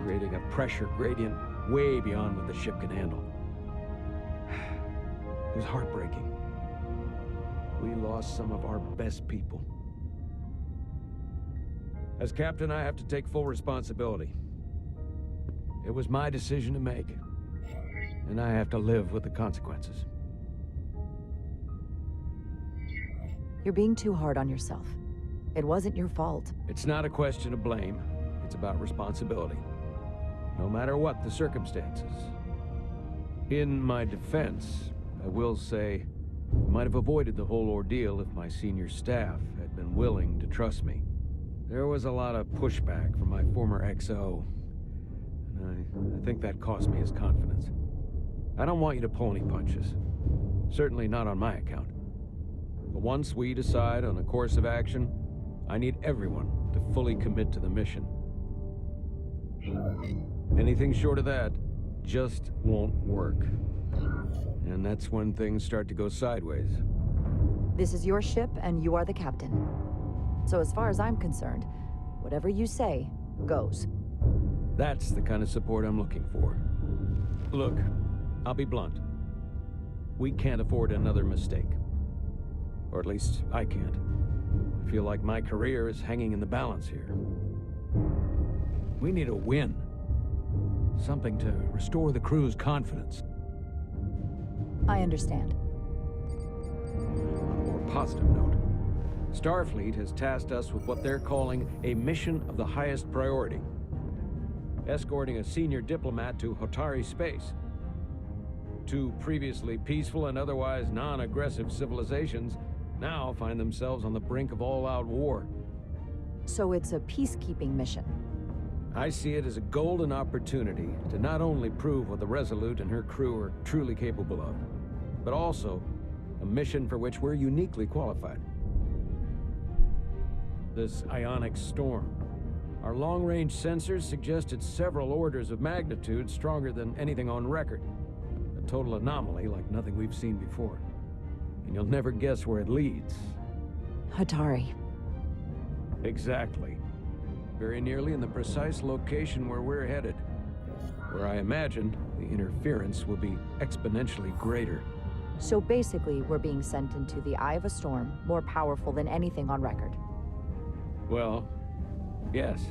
creating a pressure gradient way beyond what the ship can handle. It was heartbreaking. We lost some of our best people. As captain, I have to take full responsibility. It was my decision to make, and I have to live with the consequences. You're being too hard on yourself. It wasn't your fault. It's not a question of blame. It's about responsibility. No matter what the circumstances. In my defense, I will say, I might have avoided the whole ordeal if my senior staff had been willing to trust me. There was a lot of pushback from my former XO, and I think that cost me his confidence. I don't want you to pull any punches. Certainly not on my account. But once we decide on a course of action, I need everyone to fully commit to the mission. Anything short of that just won't work. And that's when things start to go sideways. This is your ship, and you are the captain. So as far as I'm concerned, whatever you say, goes. That's the kind of support I'm looking for. Look, I'll be blunt. We can't afford another mistake. Or at least, I can't. I feel like my career is hanging in the balance here. We need a win. Something to restore the crew's confidence. I understand. On a more positive note, Starfleet has tasked us with what they're calling a mission of the highest priority. Escorting a senior diplomat to Hotari space. Two previously peaceful and otherwise non-aggressive civilizations now find themselves on the brink of all-out war. So it's a peacekeeping mission. I see it as a golden opportunity to not only prove what the Resolute and her crew are truly capable of, but also a mission for which we're uniquely qualified. This ionic storm. Our long-range sensors suggest it's several orders of magnitude stronger than anything on record. A total anomaly like nothing we've seen before. And you'll never guess where it leads. Hotari. Exactly. Very nearly in the precise location where we're headed. Where I imagine the interference will be exponentially greater. So basically, we're being sent into the eye of a storm, more powerful than anything on record. Well, yes.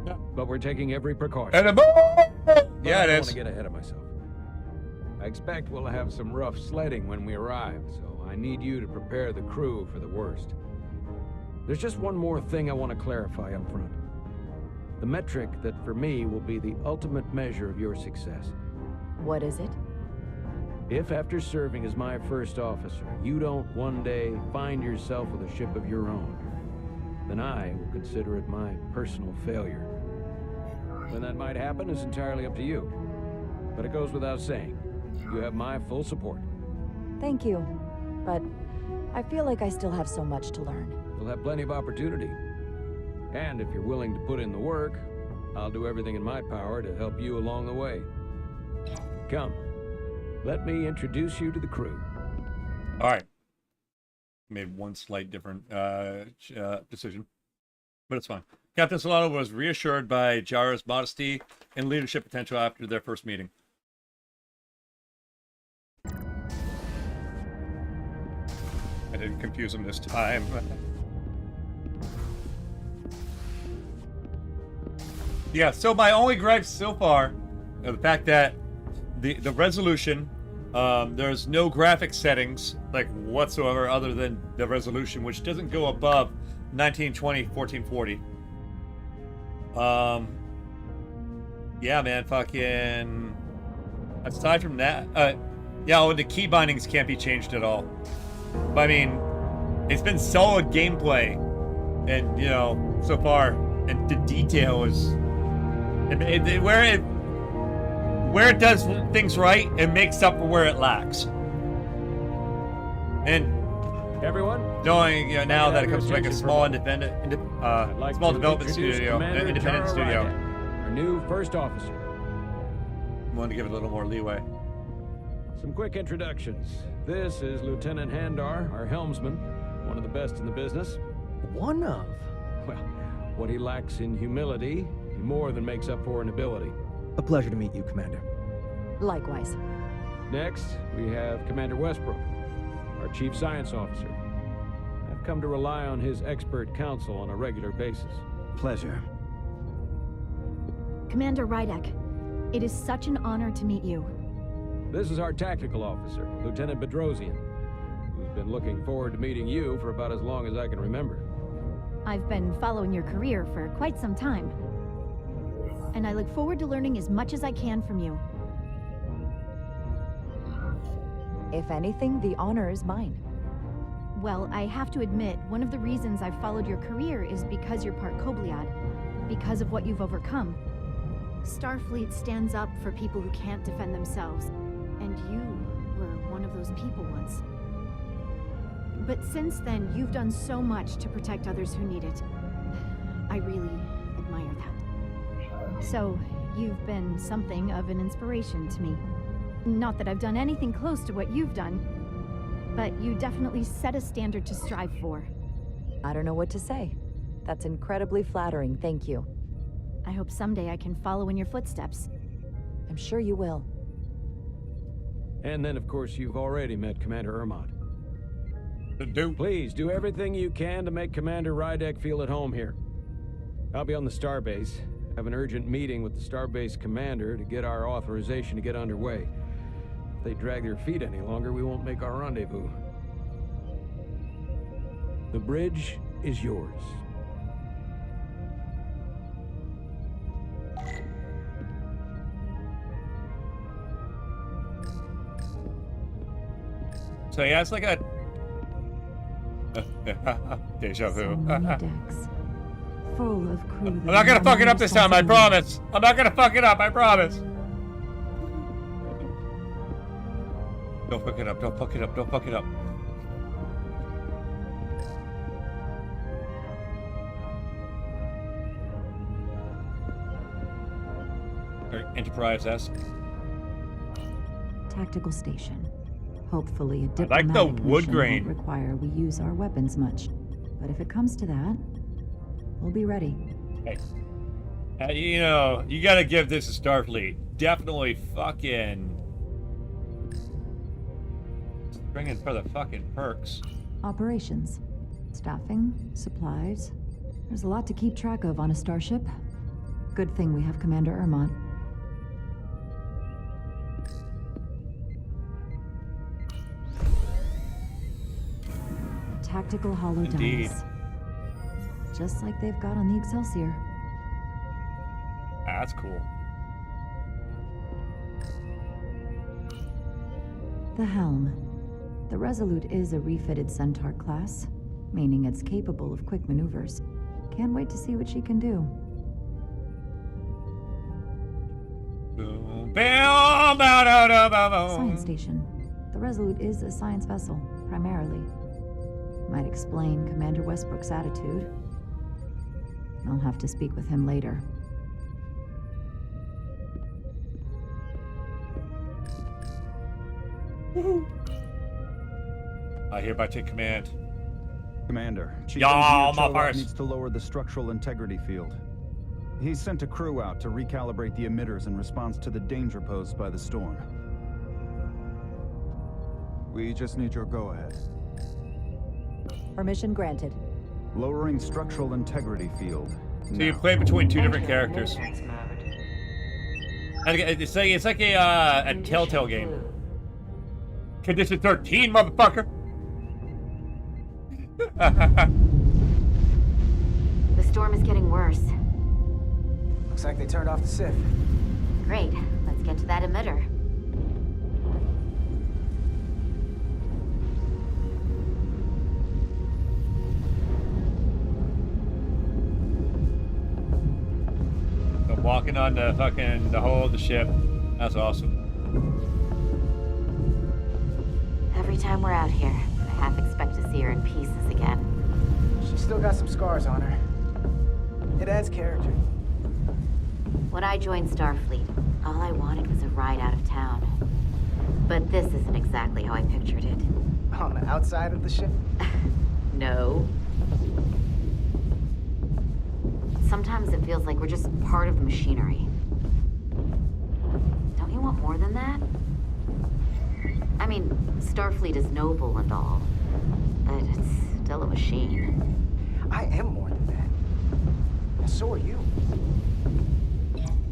Yeah. But we're taking every precaution. And yeah, it I don't is. want to get ahead of myself. I expect we'll have some rough sledding when we arrive, so I need you to prepare the crew for the worst. There's just one more thing I want to clarify up front. The metric that for me will be the ultimate measure of your success. What is it? If after serving as my first officer, you don't one day find yourself with a ship of your own, then I will consider it my personal failure. When that might happen is entirely up to you. But it goes without saying, you have my full support. Thank you. But I feel like I still have so much to learn. You'll have plenty of opportunity. And if you're willing to put in the work, I'll do everything in my power to help you along the way. Come, let me introduce you to the crew. All right. Made one slight different decision, but it's fine. Captain Solano was reassured by Jara's modesty and leadership potential after their first meeting. I didn't confuse him this time. Yeah, so my only gripes so far are the fact that the resolution, there's no graphic settings like whatsoever other than the resolution, which doesn't go above 1920 1440. Yeah, man, fucking. Aside from that, yeah, the key bindings can't be changed at all. But I mean, it's been solid gameplay, and you know, so far, and the detail is, where it does things right, it makes up for where it lacks. And everyone, knowing now that it comes to like a small independent, small development studio, independent studio, our new first officer. I wanted to give it a little more leeway. Some quick introductions. This is Lieutenant Handar, our helmsman, one of the best in the business. One of? Well, what he lacks in humility, he more than makes up for in ability. A pleasure to meet you, Commander. Likewise. Next, we have Commander Westbrook, our Chief Science Officer. I've come to rely on his expert counsel on a regular basis. Pleasure. Commander Rydek, it is such an honor to meet you. This is our tactical officer, Lieutenant Bedrosian, who's been looking forward to meeting you for about as long as I can remember. I've been following your career for quite some time, and I look forward to learning as much as I can from you. If anything, the honor is mine. Well, I have to admit, one of the reasons I've followed your career is because you're part Kobliad, because of what you've overcome. Starfleet stands up for people who can't defend themselves, and you were one of those people once. But since then, you've done so much to protect others who need it. I really admire that. So, you've been something of an inspiration to me. Not that I've done anything close to what you've done, but you definitely set a standard to strive for. I don't know what to say. That's incredibly flattering, thank you. I hope someday I can follow in your footsteps. I'm sure you will. And then, of course, you've already met Commander Ermont. Please, do everything you can to make Commander Rydek feel at home here. I'll be on the starbase. Have an urgent meeting with the starbase commander to get our authorization to get underway. If they drag their feet any longer, we won't make our rendezvous. The bridge is yours. So yeah, it's like a deja vu. So many decks, full of crew. I'm not gonna fuck it up this time, I promise. I'm not gonna fuck it up, I promise. Don't fuck it up, don't fuck it up, don't fuck it up. Enterprise-esque. Tactical station. Hopefully, a I diplomatic like the wood mission grain. won't require we use our weapons much. But if it comes to that, we'll be ready. Hey. You know, you gotta give this a Starfleet. Definitely fucking bringing for the fucking perks. Operations, staffing, supplies. There's a lot to keep track of on a starship. Good thing we have Commander Ermont. Tactical Indeed. holodynamics. Just like they've got on the Excelsior. That's cool. The helm. The Resolute is a refitted Centaur class, meaning it's capable of quick maneuvers. Can't wait to see what she can do. Science station. The Resolute is a science vessel, primarily. Might explain Commander Westbrook's attitude. I'll have to speak with him later. I hereby take command. Commander, Chief Y'all, Engineer Chovak motherfuckers. needs to lower the structural integrity field. He's sent a crew out to recalibrate the emitters in response to the danger posed by the storm. We just need your go-ahead. Permission granted. Lowering structural integrity field. So you play between two different characters. And again, it's like a Telltale game. Condition 13, motherfucker. The storm is getting worse. Looks like they turned off the SIF. Great. Let's get to that emitter. I'm walking on the the hull of the ship. That's awesome. Every time we're out here, I half expect to see her in pieces again. She's still got some scars on her. It adds character. When I joined Starfleet, all I wanted was a ride out of town. But this isn't exactly how I pictured it. On the outside of the ship? No. Sometimes it feels like we're just part of the machinery. Don't you want more than that? I mean, Starfleet is noble and all, but it's still a machine. I am more than that. And so are you.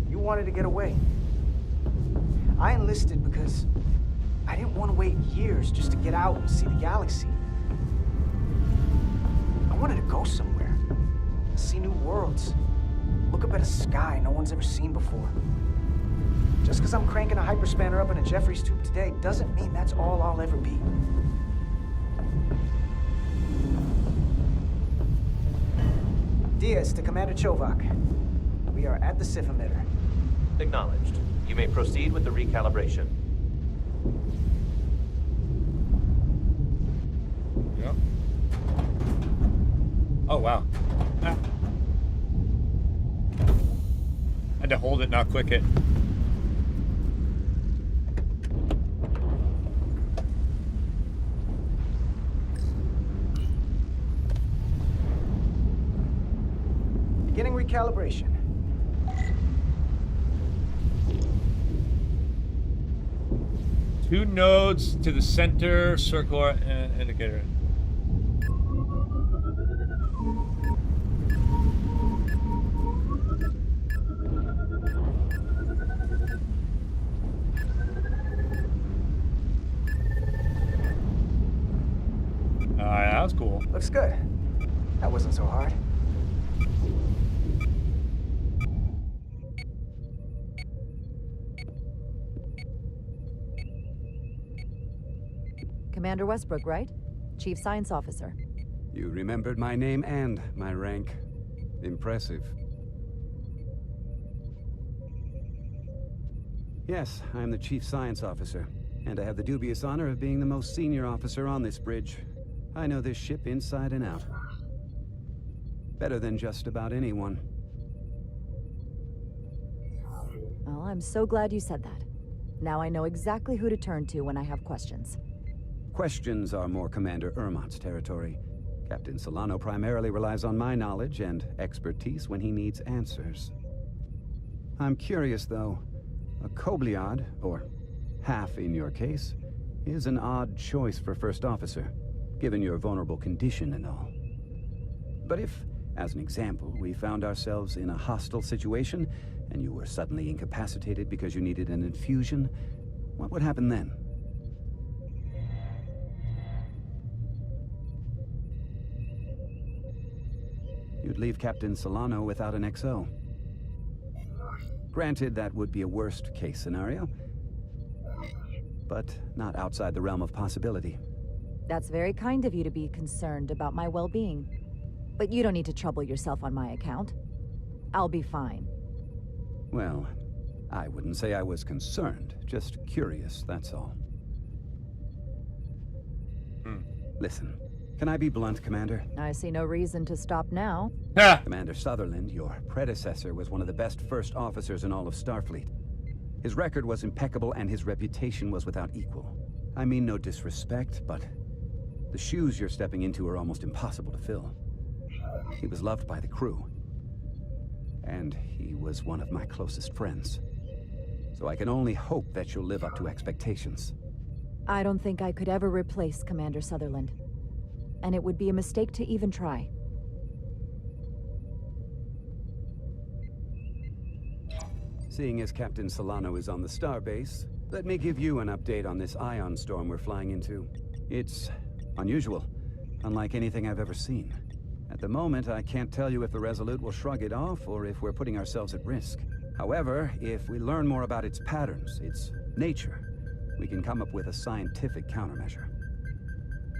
You wanted to get away. I enlisted because I didn't want to wait years just to get out and see the galaxy. I wanted to go somewhere, see new worlds, look up at a sky no one's ever seen before. Just because I'm cranking a hyperspanner up in a Jeffries tube today doesn't mean that's all I'll ever be. Diaz to Commander Chovak. We are at the SIF emitter. Acknowledged. You may proceed with the recalibration. Yep. Oh, wow. Ah. Had to hold it, not click it. Beginning recalibration. Two nodes to the center circle indicator. Alright, that was cool. Looks good. That wasn't so hard. Commander Westbrook, right? Chief Science Officer. You remembered my name and my rank. Impressive. Yes, I'm the Chief Science Officer, and I have the dubious honor of being the most senior officer on this bridge. I know this ship inside and out. Better than just about anyone. Well, I'm so glad you said that. Now I know exactly who to turn to when I have questions. Questions are more Commander Ermott's territory. Captain Solano primarily relies on my knowledge and expertise when he needs answers. I'm curious, though. A Kobliad, or half in your case, is an odd choice for First Officer, given your vulnerable condition and all. But if, as an example, we found ourselves in a hostile situation, and you were suddenly incapacitated because you needed an infusion, what would happen then? You'd leave Captain Solano without an XO. Granted, that would be a worst-case scenario, but not outside the realm of possibility. That's very kind of you to be concerned about my well-being. But you don't need to trouble yourself on my account. I'll be fine. Well, I wouldn't say I was concerned, just curious, that's all. Listen, can I be blunt, Commander? I see no reason to stop now. Commander Sutherland, your predecessor, was one of the best first officers in all of Starfleet. His record was impeccable and his reputation was without equal. I mean no disrespect, but the shoes you're stepping into are almost impossible to fill. He was loved by the crew, and he was one of my closest friends. So I can only hope that you'll live up to expectations. I don't think I could ever replace Commander Sutherland. and it would be a mistake to even try. Seeing as Captain Solano is on the starbase, let me give you an update on this ion storm we're flying into. It's unusual, unlike anything I've ever seen. At the moment, I can't tell you if the Resolute will shrug it off or if we're putting ourselves at risk. However, if we learn more about its patterns, its nature, we can come up with a scientific countermeasure.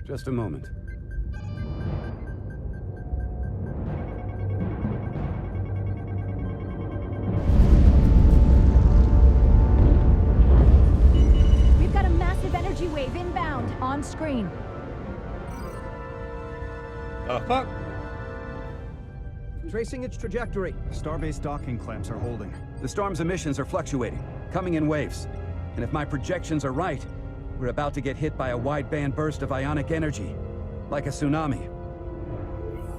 Just a moment. We've got a massive energy wave inbound. On screen. Fuck? Tracing its trajectory. Starbase docking clamps are holding. The storm's emissions are fluctuating, coming in waves. And if my projections are right, we're about to get hit by a wide-band burst of ionic energy. Like a tsunami.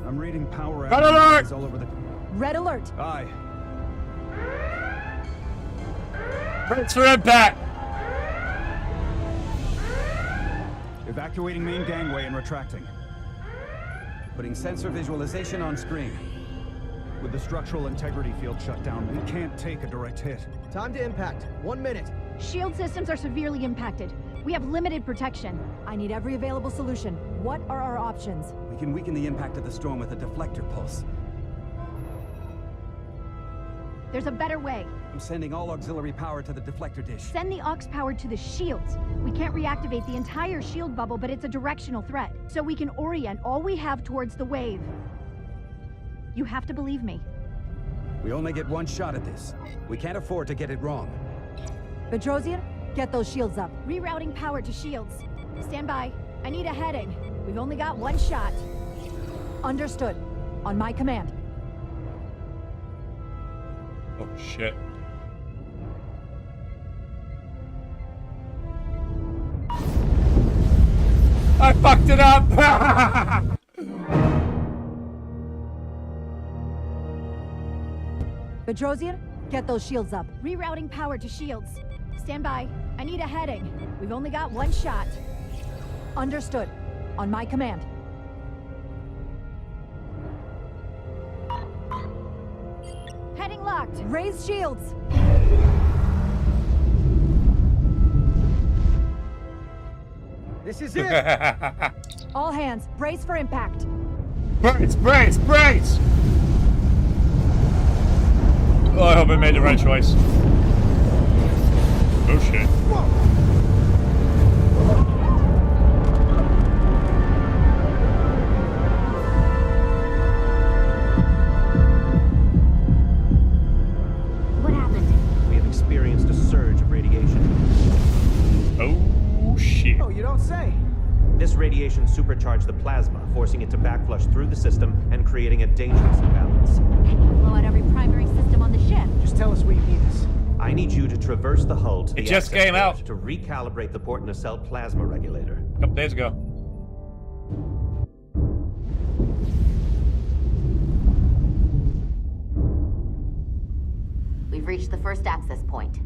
I'm reading power Red alert! all over the... Red alert. Aye. Brace for impact! Evacuating main gangway and retracting. Putting sensor visualization on screen. With the structural integrity field shut down, we can't take a direct hit. Time to impact. 1 minute. Shield systems are severely impacted. We have limited protection. I need every available solution. What are our options? We can weaken the impact of the storm with a deflector pulse. There's a better way. I'm sending all auxiliary power to the deflector dish. Send the aux power to the shields. We can't reactivate the entire shield bubble, but it's a directional threat. So we can orient all we have towards the wave. You have to believe me. We only get one shot at this. We can't afford to get it wrong. Bedrosian, get those shields up. Rerouting power to shields. Stand by. I need a heading. We've only got one shot. Understood. On my command. Oh, shit. I fucked it up! Bedrosian, get those shields up. Rerouting power to shields. Stand by. I need a heading. We've only got one shot. Understood. On my command. Heading locked. Raise shields. This is it. All hands, brace for impact. Brace, brace, brace! Oh, I hope I made the right choice. Oh shit. What happened? We have experienced a surge of radiation. Oh shit. Oh, you don't say. This radiation supercharged the plasma, forcing it to backflush through the system and creating a dangerous imbalance. That can blow out every primary system on the ship. Just tell us where you need us. I need you to traverse the hull to It the just access came port out. to recalibrate the port nacelle plasma regulator. A couple days ago. We've reached the first access point.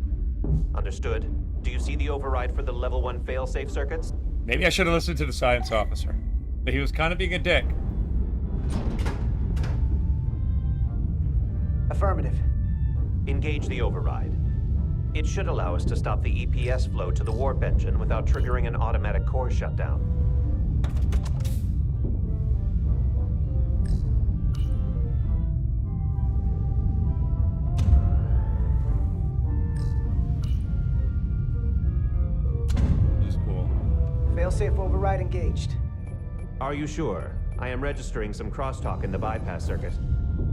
Understood. Do you see the override for the level 1 failsafe circuits? Maybe I should have listened to the science officer. But he was kind of being a dick. Affirmative. Engage the override. It should allow us to stop the EPS flow to the warp engine without triggering an automatic core shutdown. This is cool. Failsafe override engaged. Are you sure? I am registering some crosstalk in the bypass circuit.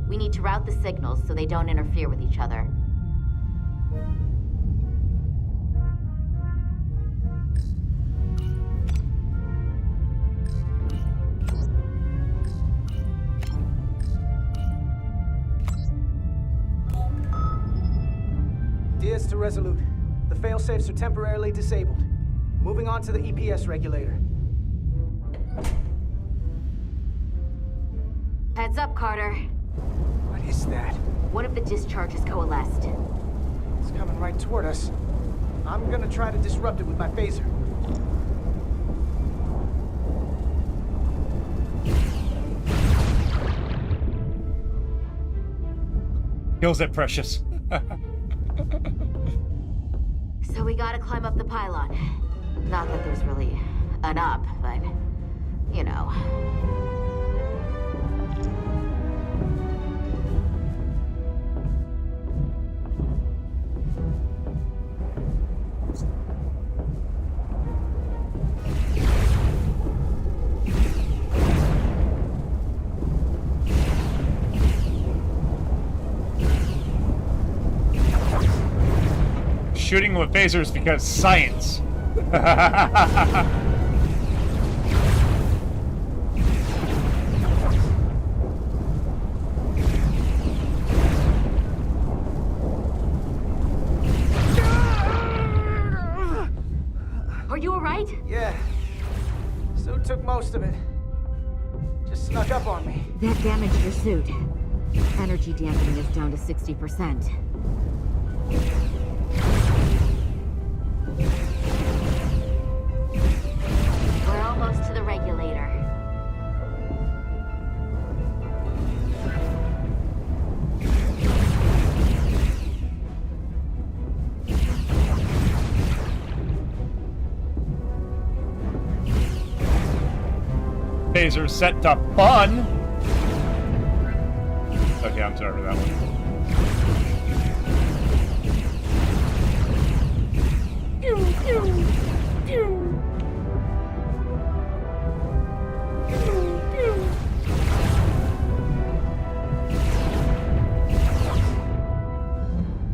We need to route the signals so they don't interfere with each other. Diaz to Resolute. The failsafes are temporarily disabled. Moving on to the EPS regulator. Heads up, Carter. What is that? One of the discharges coalesced. It's coming right toward us. I'm gonna try to disrupt it with my phaser. Kills it, precious. So we gotta climb up the pylon. Not that there's really an up, but, you know. Shooting with phasers because science. Are you alright? Yeah. Suit took most of it. Just snuck up on me. That damaged your suit. Energy dampening is down to 60%. We're almost to the regulator. Phaser set to fun. Okay, I'm sorry for that one. Pew, pew, pew.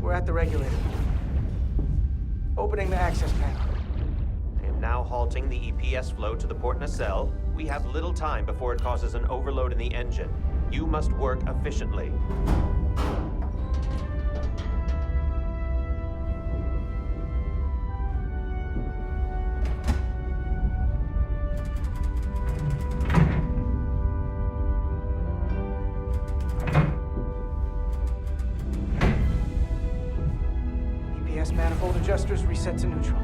We're at the regulator. Opening the access panel. I am now halting the EPS flow to the port nacelle. We have little time before it causes an overload in the engine. You must work efficiently. EPS manifold adjusters reset to neutral.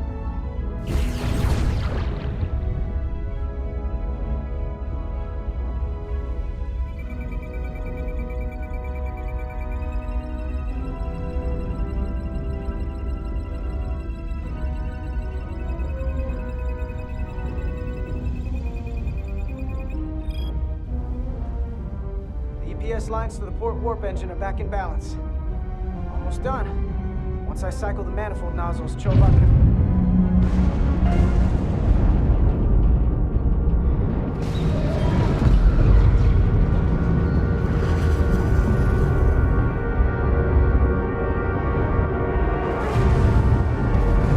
Lines to the port warp engine are back in balance. Almost done. Once I cycle the manifold nozzles, Chovak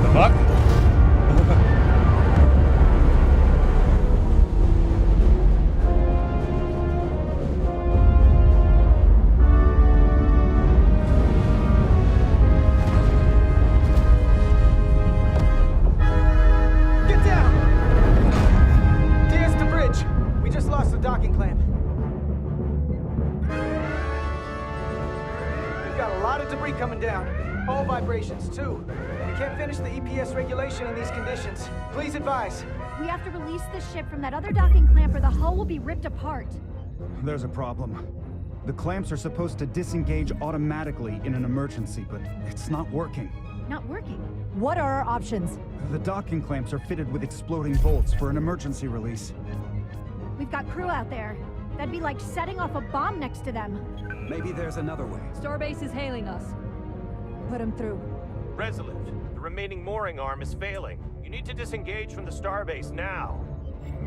The fuck? too. We can't finish the EPS regulation in these conditions. Please advise. We have to release the ship from that other docking clamp or the hull will be ripped apart. There's a problem. The clamps are supposed to disengage automatically in an emergency, but it's not working. Not working? What are our options? The docking clamps are fitted with exploding bolts for an emergency release. We've got crew out there. That'd be like setting off a bomb next to them. Maybe there's another way. Starbase is hailing us. Put them through. Resolute, the remaining mooring arm is failing. You need to disengage from the starbase now.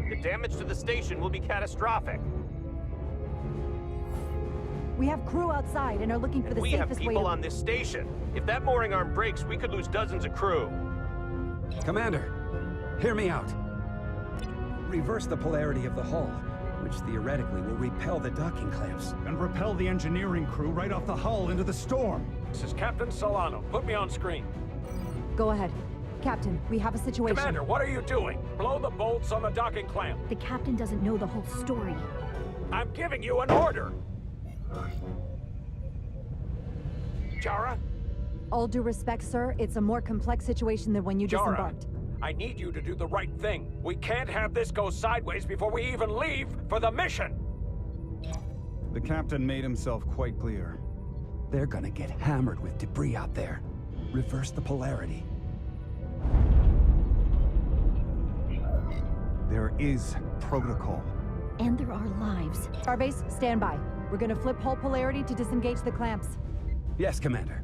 The damage to the station will be catastrophic. We have crew outside and are looking for the we safest have way people to... on this station. If that mooring arm breaks, we could lose dozens of crew. Commander, hear me out. Reverse the polarity of the hull, which theoretically will repel the docking clamps. And repel the engineering crew right off the hull into the storm. This is Captain Solano. Put me on screen. Go ahead. Captain, we have a situation. Commander, what are you doing? Blow the bolts on the docking clamp. The captain doesn't know the whole story. I'm giving you an order. Jara? All due respect, sir, it's a more complex situation than when you Jara, disembarked. I need you to do the right thing. We can't have this go sideways before we even leave for the mission. The captain made himself quite clear. They're gonna get hammered with debris out there. Reverse the polarity. There is protocol. And there are lives. Starbase, stand by. We're gonna flip hull polarity to disengage the clamps. Yes, Commander.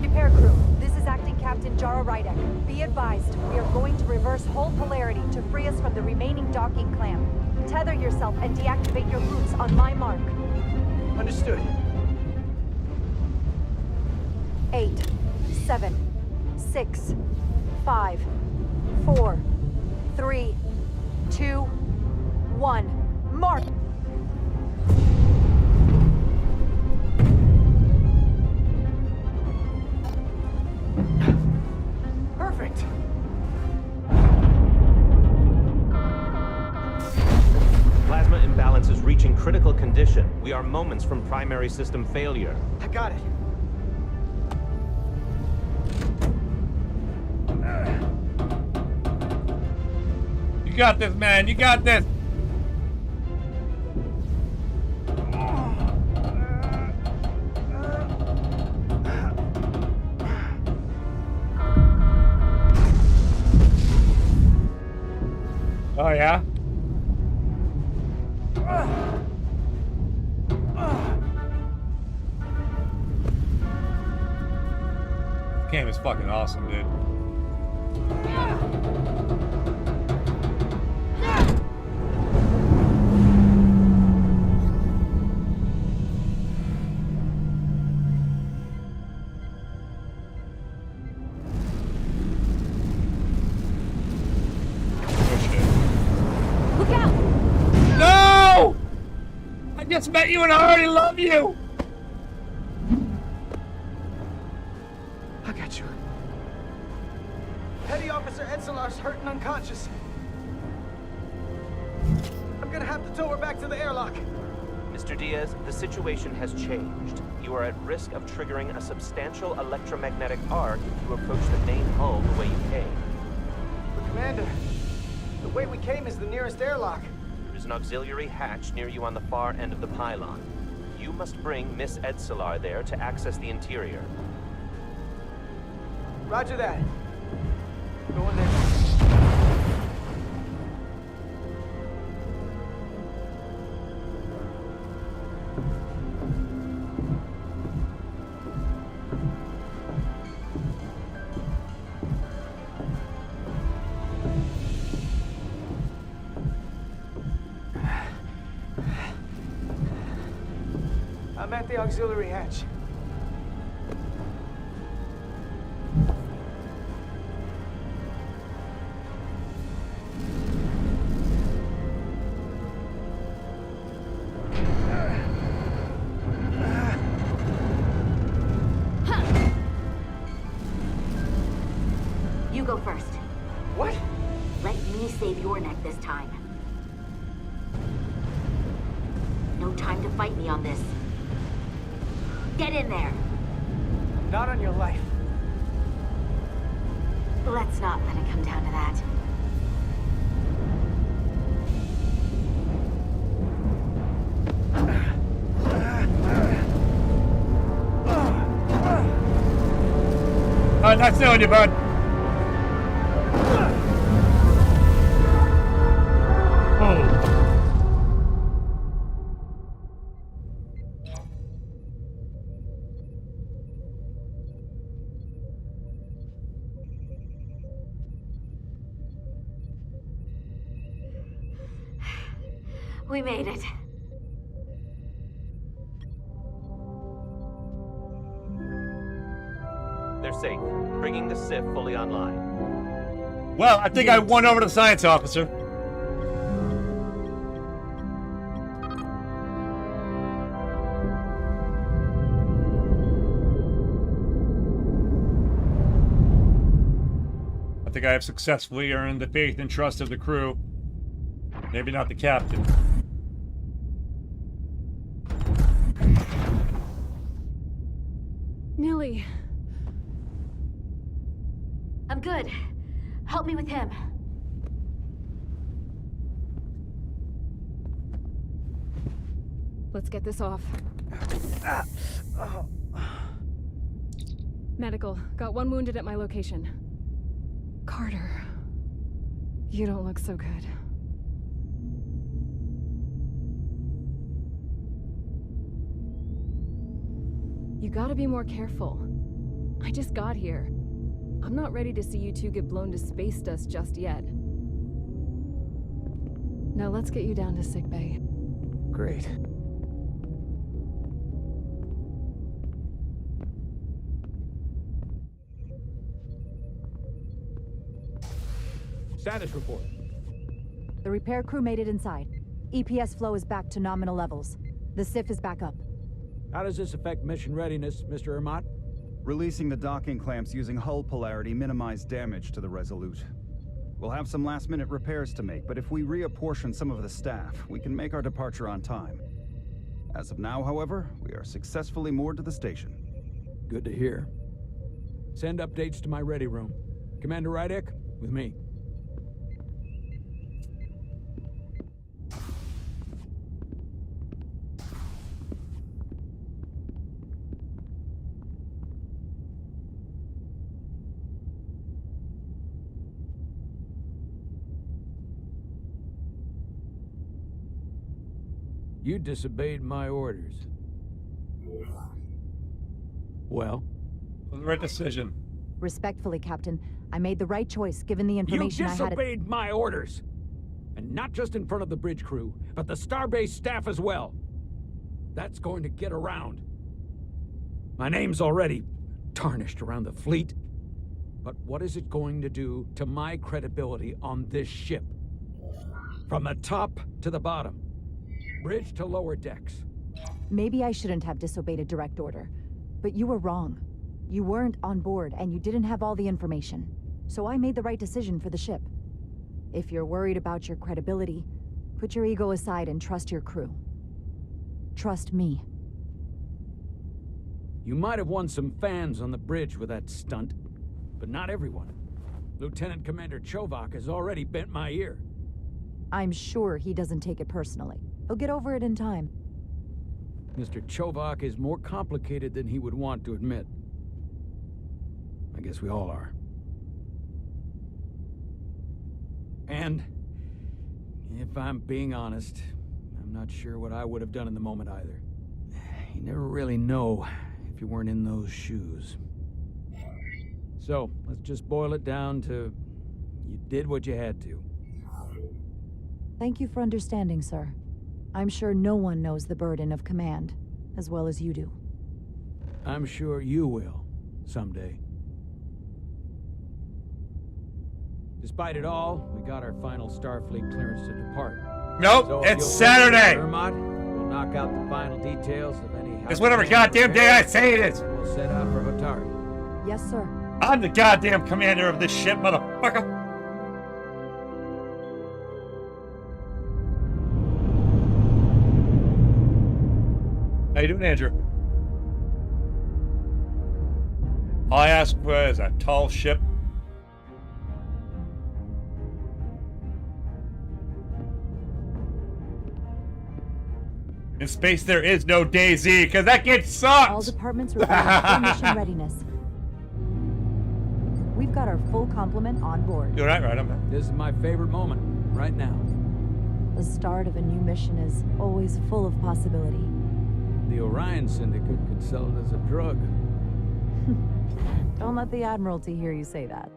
Repair crew, this is Acting Captain Jara Rydek. Be advised, we are going to reverse hull polarity to free us from the remaining docking clamp. Tether yourself and deactivate your boots on my mark. Understood. 8, 7, 6, 5, 4, 3, 2, 1. Mark! Perfect. Plasma imbalance is reaching critical condition. We are moments from primary system failure. I got it. You got this, man. You got this. Oh, yeah? This game is fucking awesome, dude. Look out! No! I just met you and I already love you! I got you. Petty Officer Edselar's hurt and unconscious. I'm gonna have to tow her back to the airlock. Mr. Diaz, the situation has changed. You are at risk of triggering a substantial electromagnetic arc if you approach the main hull the way you came. But Commander, the way we came is the nearest airlock. There is an auxiliary hatch near you on the far end of the pylon. You must bring Miss Edselar there to access the interior. Roger that. Go in there. I'm at the auxiliary hatch. You go first. What? Let me save your neck this time. No time to fight me on this. Get in there. Not on your life. Let's not let it come down to that. Nice knowing you, bud. We made it. They're safe, bringing the SIF fully online. Well, I think I won over the science officer. I think I have successfully earned the faith and trust of the crew. Maybe not the captain. Nilly. I'm good. Help me with him. Let's get this off. Medical. Got one wounded at my location. Carter. You don't look so good. You gotta be more careful. I just got here. I'm not ready to see you two get blown to space dust just yet. Now let's get you down to sickbay. Great. Status report. The repair crew made it inside. EPS flow is back to nominal levels. The SIF is back up. How does this affect mission readiness, Mr. Ermot? Releasing the docking clamps using hull polarity minimized damage to the Resolute. We'll have some last-minute repairs to make, but if we reapportion some of the staff, we can make our departure on time. As of now, however, we are successfully moored to the station. Good to hear. Send updates to my ready room. Commander Rydek, with me. You disobeyed my orders. Well? The right decision. Respectfully, Captain, I made the right choice given the information I had. You disobeyed my orders! And not just in front of the bridge crew, but the Starbase staff as well. That's going to get around. My name's already tarnished around the fleet. But what is it going to do to my credibility on this ship? From the top to the bottom. Bridge to lower decks. Maybe I shouldn't have disobeyed a direct order, but you were wrong. You weren't on board, and you didn't have all the information. So I made the right decision for the ship. If you're worried about your credibility, put your ego aside and trust your crew. Trust me. You might have won some fans on the bridge with that stunt, but not everyone. Lieutenant Commander Chovak has already bent my ear. I'm sure he doesn't take it personally. He'll get over it in time. Mr. Chovak is more complicated than he would want to admit. I guess we all are. And, if I'm being honest, I'm not sure what I would have done in the moment either. You never really know if you weren't in those shoes. So, let's just boil it down to, you did what you had to. Thank you for understanding, sir. I'm sure no one knows the burden of command as well as you do. I'm sure you will, someday. Despite it all, we got our final Starfleet clearance to depart. Nope, so it's Saturday! Ermot, we'll knock out the final details of any... It's whatever goddamn day I say it is! We'll set out for Hotari. Yes, sir. I'm the goddamn commander of this ship, motherfucker! How you doing, Andrew? All I ask for is a tall ship. In space, there is no DayZ, because that game sucks! All departments report full mission readiness. We've got our full complement on board. You're right, I'm... This is my favorite moment, right now. The start of a new mission is always full of possibility. The Orion Syndicate could sell it as a drug. Don't let the Admiralty hear you say that.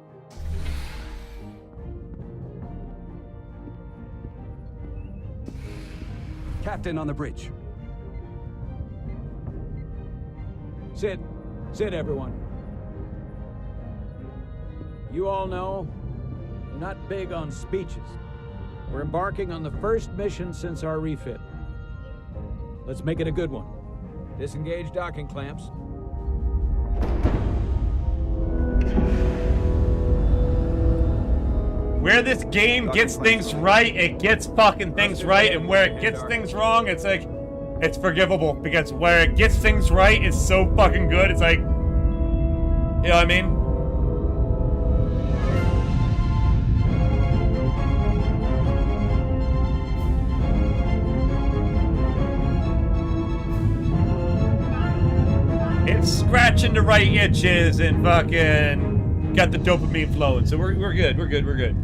Captain on the bridge. Sit. Sit, everyone. You all know, I'm not big on speeches. We're embarking on the first mission since our refit. Let's make it a good one. Disengage docking clamps. Where this game gets things right, it gets fucking things right, and where it gets things wrong, it's like, it's forgivable, because where it gets things right is so fucking good, it's like, you know what I mean? scratching the right itches and fucking got the dopamine flowing. So we're good. We're good. We're good.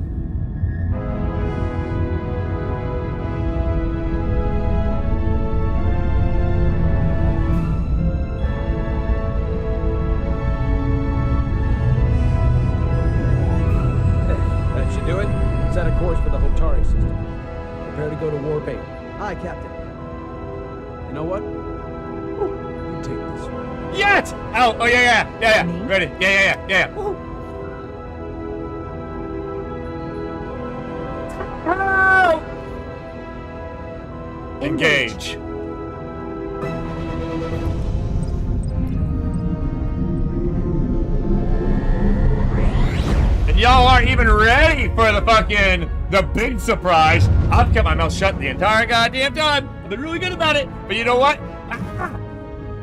That should do it. Set a course for the Hotari system. Prepare to go to Warp 8. Aye, Captain. You know what? You take this one. Yes! Oh, yeah. Ready? Yeah. Engage. And y'all aren't even ready for the big surprise. I've kept my mouth shut the entire goddamn time. I've been really good about it. But you know what?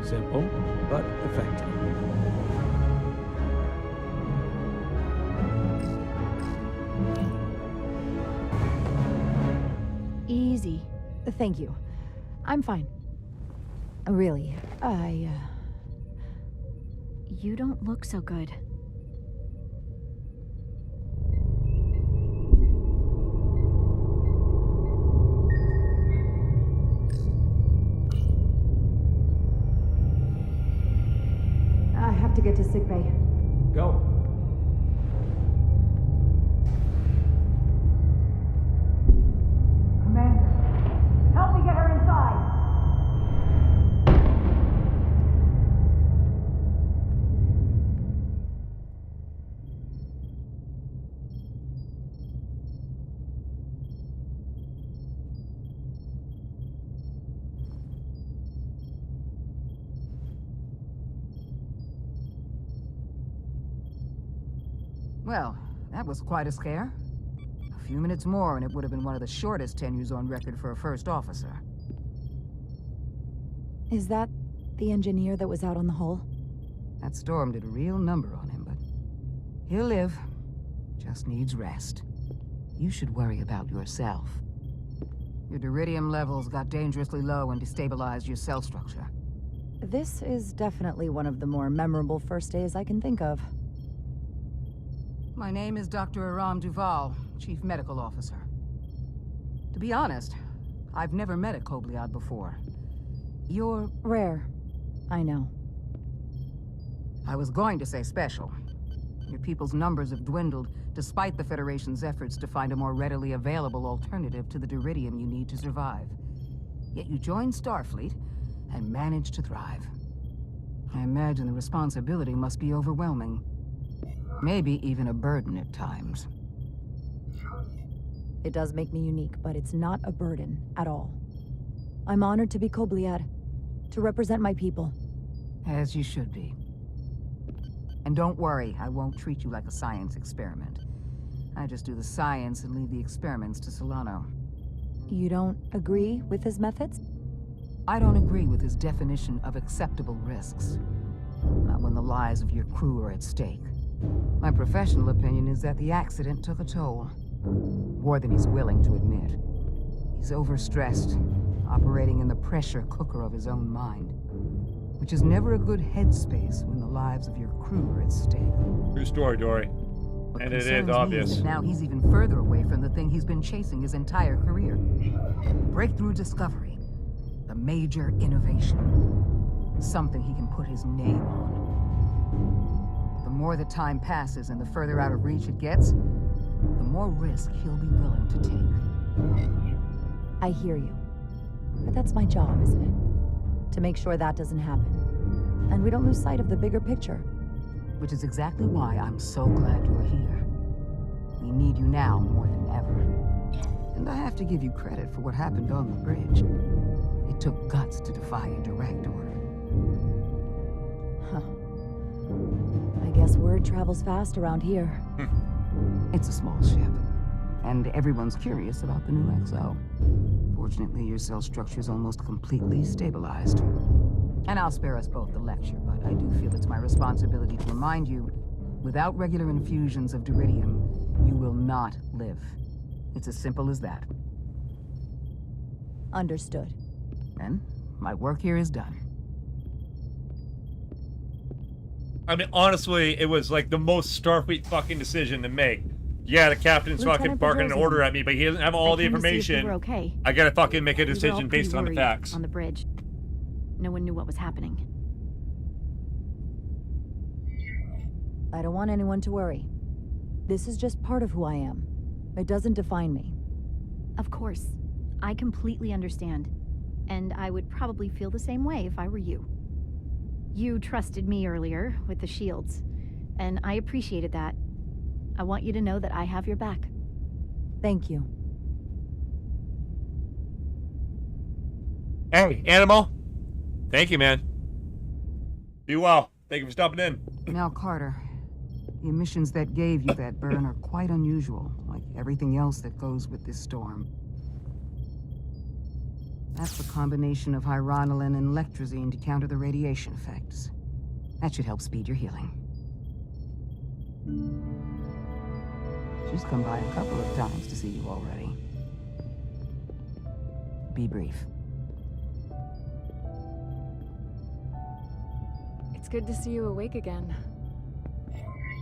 Simple, but effective. Easy. Thank you. I'm fine. Really, You don't look so good. I have to get to sickbay. Go. Commander, help me get her inside. Well, that was quite a scare. A few minutes more and it would have been one of the shortest tenures on record for a first officer. Is that the engineer that was out on the hull? That storm did a real number on him, but he'll live. Just needs rest. You should worry about yourself. Your duridium levels got dangerously low and destabilized your cell structure. This is definitely one of the more memorable first days I can think of. My name is Dr. Aram Duval, Chief Medical Officer. To be honest, I've never met a Kobliad before. You're rare. I know. I was going to say special. Your people's numbers have dwindled, despite the Federation's efforts to find a more readily available alternative to the duridium you need to survive. Yet you joined Starfleet and managed to thrive. I imagine the responsibility must be overwhelming. Maybe even a burden at times. It does make me unique, but it's not a burden at all. I'm honored to be Kobliad, to represent my people. As you should be. And don't worry, I won't treat you like a science experiment. I just do the science and leave the experiments to Solano. You don't agree with his methods? I don't agree with his definition of acceptable risks. Not when the lives of your crew are at stake. My professional opinion is that the accident took a toll. More than he's willing to admit. He's overstressed, operating in the pressure cooker of his own mind. Which is never a good headspace when the lives of your crew are at stake. True story, Dory. And it is obvious. Now he's even further away from the thing he's been chasing his entire career. Breakthrough discovery. The major innovation. Something he can put his name on. The more the time passes and the further out of reach it gets, the more risk he'll be willing to take. I hear you. But that's my job, isn't it? To make sure that doesn't happen. And we don't lose sight of the bigger picture. Which is exactly why I'm so glad you're here. We need you now more than ever. And I have to give you credit for what happened on the bridge. It took guts to defy a direct order. Huh. I guess word travels fast around here. It's a small ship. And everyone's curious about the new XO. Fortunately, your cell structure's almost completely stabilized. And I'll spare us both the lecture, but I do feel it's my responsibility to remind you, without regular infusions of duridium, you will not live. It's as simple as that. Understood. Then, my work here is done. I mean, honestly, it was like the most Starfleet fucking decision to make. Yeah, the captain's fucking barking an order at me, but he doesn't have all the information. Okay. I gotta fucking make a We were all decision pretty based on the worried facts. on the bridge. No one knew what was happening. I don't want anyone to worry. This is just part of who I am. It doesn't define me. Of course. I completely understand. And I would probably feel the same way if I were you. You trusted me earlier with the shields, and I appreciated that. I want you to know that I have your back. Thank you. Hey, Animal. Thank you, man. Be well. Thank you for stopping in. Now, Carter, the emissions that gave you that burn are quite unusual, like everything else that goes with this storm. That's the combination of hyronolin and lectrazine to counter the radiation effects. That should help speed your healing. She's come by a couple of times to see you already. Be brief. It's good to see you awake again.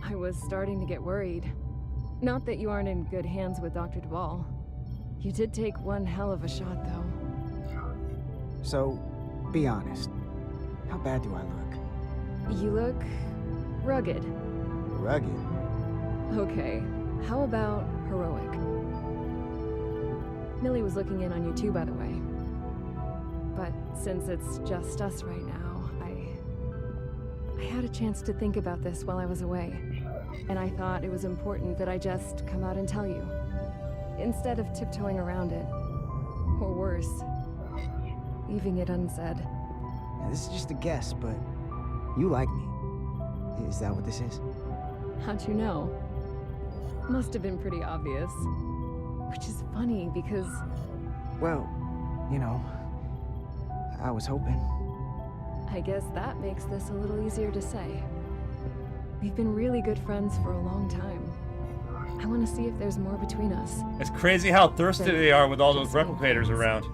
I was starting to get worried. Not that you aren't in good hands with Dr. Duvall. You did take one hell of a shot, though. So, be honest. How bad do I look? You look rugged. Rugged? Okay, how about heroic? Millie was looking in on you too, by the way. But since it's just us right now, I had a chance to think about this while I was away. And I thought it was important that I just come out and tell you. Instead of tiptoeing around it. Or worse, leaving it unsaid. Now, this is just a guess, but you like me. Is that what this is? How'd you know? Must have been pretty obvious. Which is funny because... Well, you know, I was hoping. I guess that makes this a little easier to say. We've been really good friends for a long time. I want to see if there's more between us. It's crazy how thirsty they are with all those replicators around.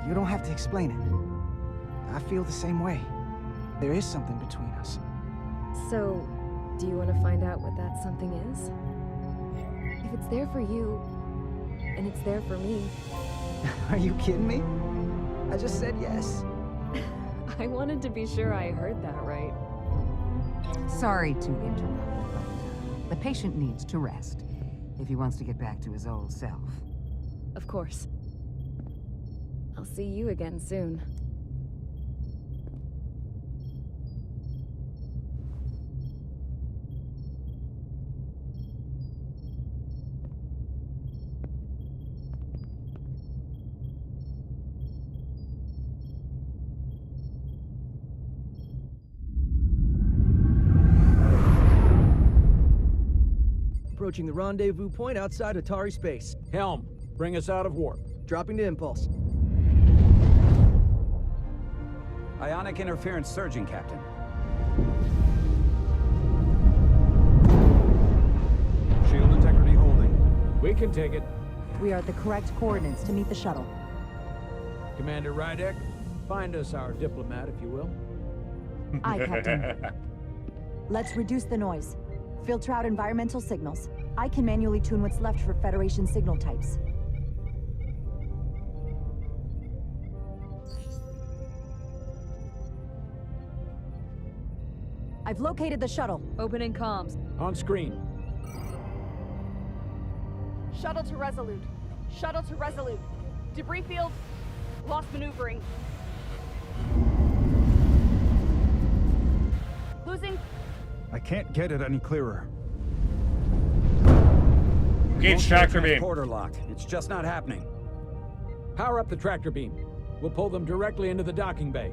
You don't have to explain it. I feel the same way. There is something between us. So, do you want to find out what that something is? If it's there for you, and it's there for me... Are you kidding me? I just said yes. I wanted to be sure I heard that right. Sorry to interrupt, but the patient needs to rest if he wants to get back to his old self. Of course. I'll see you again soon. Approaching the rendezvous point outside Atari space. Helm, bring us out of warp. Dropping to impulse. Ionic interference surging, Captain. Shield integrity holding. We can take it. We are at the correct coordinates to meet the shuttle. Commander Rydek, find us our diplomat, if you will. Aye, Captain. Let's reduce the noise. Filter out environmental signals. I can manually tune what's left for Federation signal types. I've located the shuttle. Opening comms. On screen. Shuttle to Resolute. Shuttle to Resolute. Debris field. Lost maneuvering. Losing. I can't get it any clearer. Engage tractor beam. Transporter lock. It's just not happening. Power up the tractor beam. We'll pull them directly into the docking bay.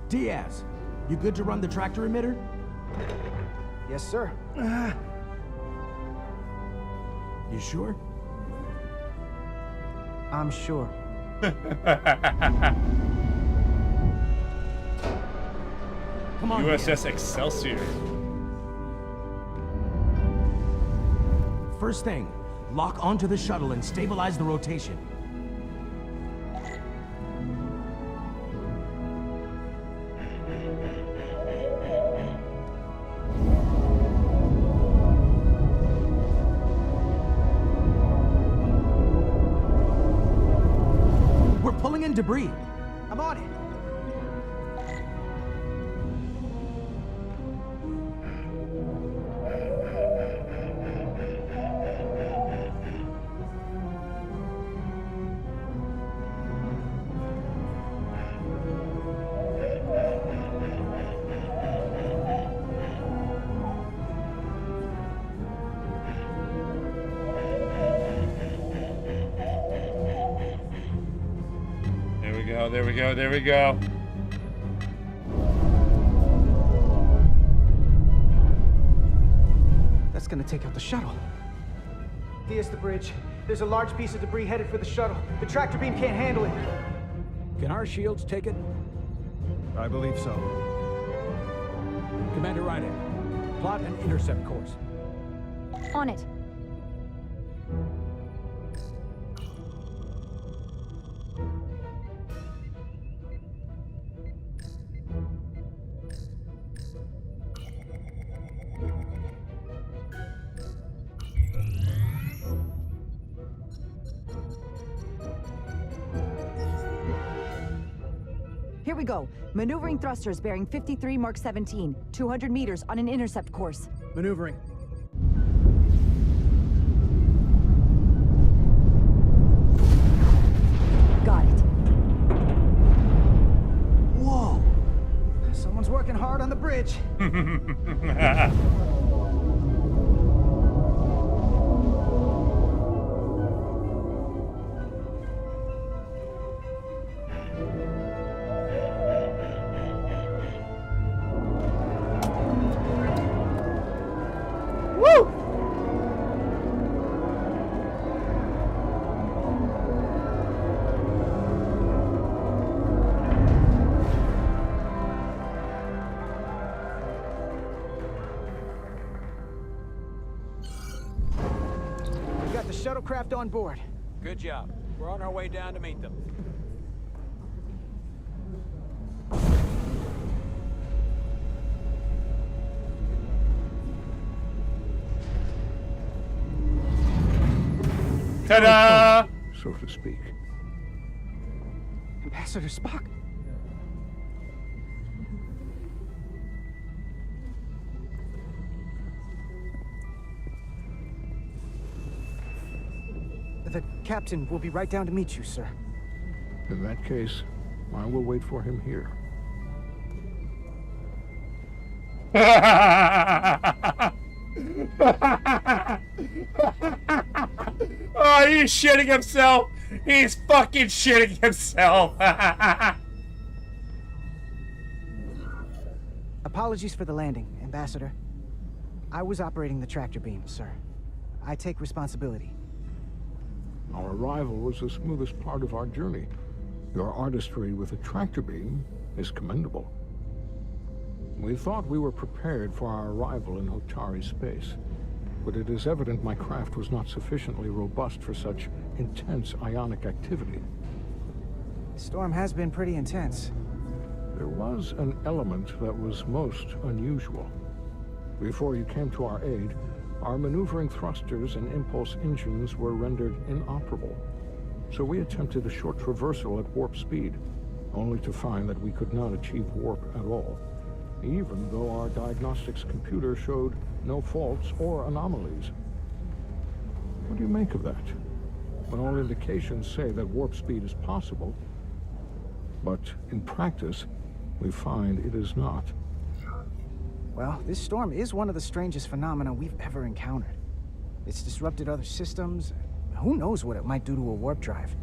Diaz, you good to run the tractor emitter? Yes, sir. You sure? I'm sure. Come on, USS Excelsior. First thing, Lock onto the shuttle and stabilize the rotation. We're pulling in debris. I'm on it. There we go, there we go. That's gonna take out the shuttle. Here's the bridge. There's a large piece of debris headed for the shuttle. The tractor beam can't handle it. Can our shields take it? I believe so. Commander Ryder, plot an intercept course. On it. Here we go. Maneuvering thrusters bearing 53 Mark 17, 200 meters on an intercept course. Maneuvering. Got it. Whoa! Someone's working hard on the bridge. Shuttlecraft on board. Good job. We're on our way down to meet them. Ta-da! So to speak. Ambassador Spock? The captain will be right down to meet you, sir. In that case, I will wait for him here. Oh, he's shitting himself. He's fucking shitting himself. Apologies for the landing, Ambassador. I was operating the tractor beam, sir. I take responsibility. Our arrival was the smoothest part of our journey. Your artistry with a tractor beam is commendable. We thought we were prepared for our arrival in Hotari space, but it is evident my craft was not sufficiently robust for such intense ionic activity. The storm has been pretty intense. There was an element that was most unusual. Before you came to our aid, our maneuvering thrusters and impulse engines were rendered inoperable. So we attempted a short traversal at warp speed, only to find that we could not achieve warp at all, even though our diagnostics computer showed no faults or anomalies. What do you make of that? When all indications say that warp speed is possible, but in practice, we find it is not. Well, this storm is one of the strangest phenomena we've ever encountered. It's disrupted other systems. Who knows what it might do to a warp drive?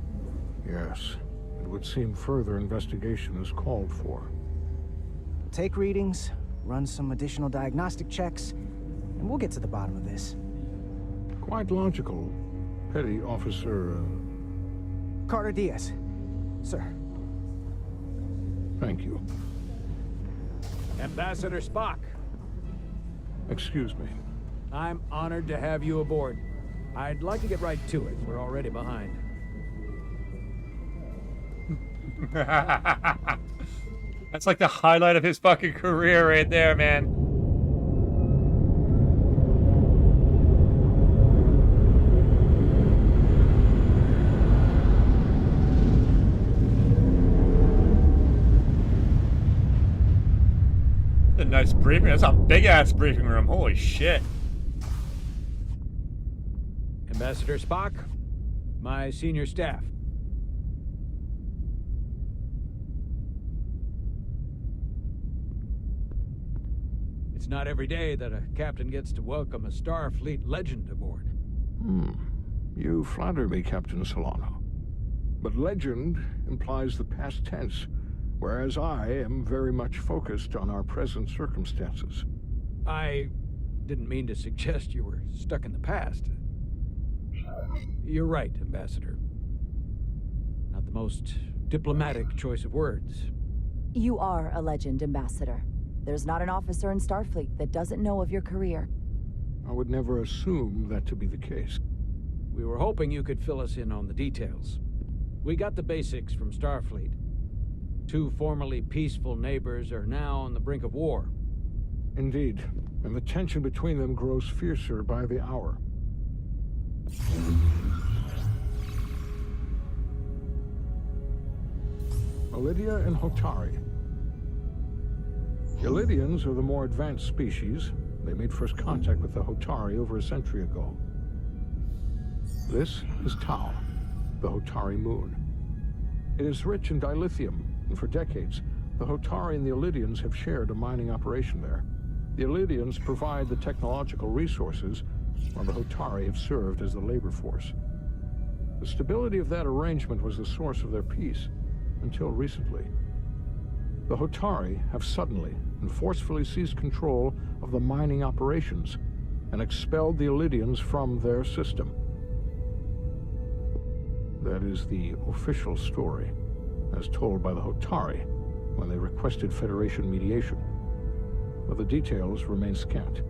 Yes, it would seem further investigation is called for. Take readings, run some additional diagnostic checks, and we'll get to the bottom of this. Quite logical, Petty Officer... Carter Diaz. Sir. Thank you. Ambassador Spock. Excuse me. I'm honored to have you aboard. I'd like to get right to it. We're already behind. That's like the highlight of his fucking career right there, man. A nice briefing. That's a big ass briefing room. Holy shit. Ambassador Spock, my senior staff. It's not every day that a captain gets to welcome a Starfleet legend aboard. You flatter me, Captain Solano. But legend implies the past tense, whereas I am very much focused on our present circumstances. I didn't mean to suggest you were stuck in the past. You're right, Ambassador. Not the most diplomatic choice of words. You are a legend, Ambassador. There's not an officer in Starfleet that doesn't know of your career. I would never assume that to be the case. We were hoping you could fill us in on the details. We got the basics from Starfleet. 2 formerly peaceful neighbors are now on the brink of war. Indeed, and the tension between them grows fiercer by the hour. Lydia and Hotari. The Lydians are the more advanced species. They made first contact with the Hotari over a century ago. This is Tau, the Hotari moon. It is rich in dilithium, and for decades, the Hotari and the Lydians have shared a mining operation there. The Lydians provide the technological resources, while the Hotari have served as the labor force. The stability of that arrangement was the source of their peace, until recently. The Hotari have suddenly and forcefully seized control of the mining operations and expelled the Lydians from their system. That is the official story, as told by the Hotari when they requested Federation mediation. But the details remain scant.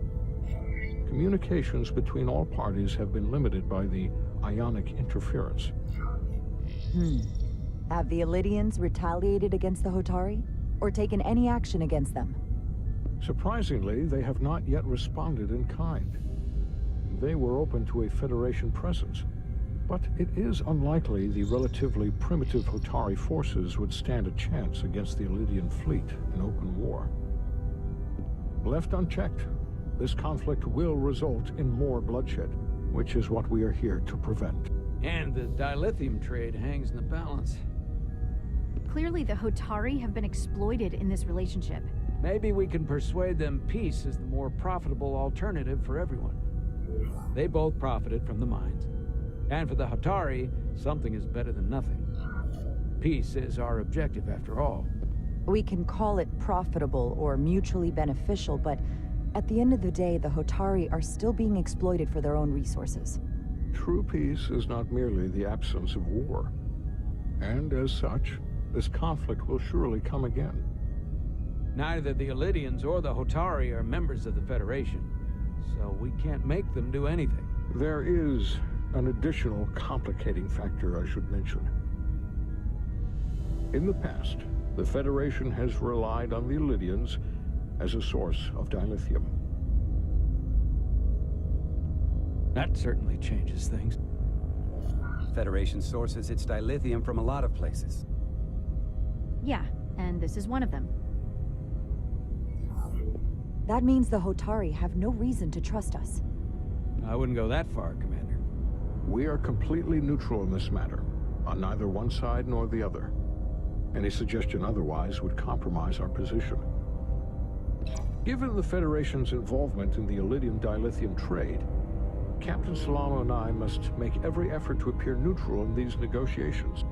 Communications between all parties have been limited by the ionic interference. Have the Lydians retaliated against the Hotari? Or taken any action against them? Surprisingly, they have not yet responded in kind. They were open to a Federation presence, but it is unlikely the relatively primitive Hotari forces would stand a chance against the Lydian fleet in open war. Left unchecked, this conflict will result in more bloodshed, which is what we are here to prevent. And the dilithium trade hangs in the balance. Clearly, the Hotari have been exploited in this relationship. Maybe we can persuade them peace is the more profitable alternative for everyone. They both profited from the mines. And for the Hotari, something is better than nothing. Peace is our objective, after all. We can call it profitable or mutually beneficial, but at the end of the day, the Hotari are still being exploited for their own resources. True peace is not merely the absence of war. And as such, this conflict will surely come again. Neither the Lydians or the Hotari are members of the Federation, so we can't make them do anything. There is an additional complicating factor I should mention. In the past, the Federation has relied on the Lydians as a source of dilithium. That certainly changes things. Federation sources its dilithium from a lot of places. Yeah, and this is one of them. That means the Hotari have no reason to trust us. I wouldn't go that far, Commander. We are completely neutral in this matter, on neither one side nor the other. Any suggestion otherwise would compromise our position. Given the Federation's involvement in the Iridium dilithium trade, Captain Solano and I must make every effort to appear neutral in these negotiations.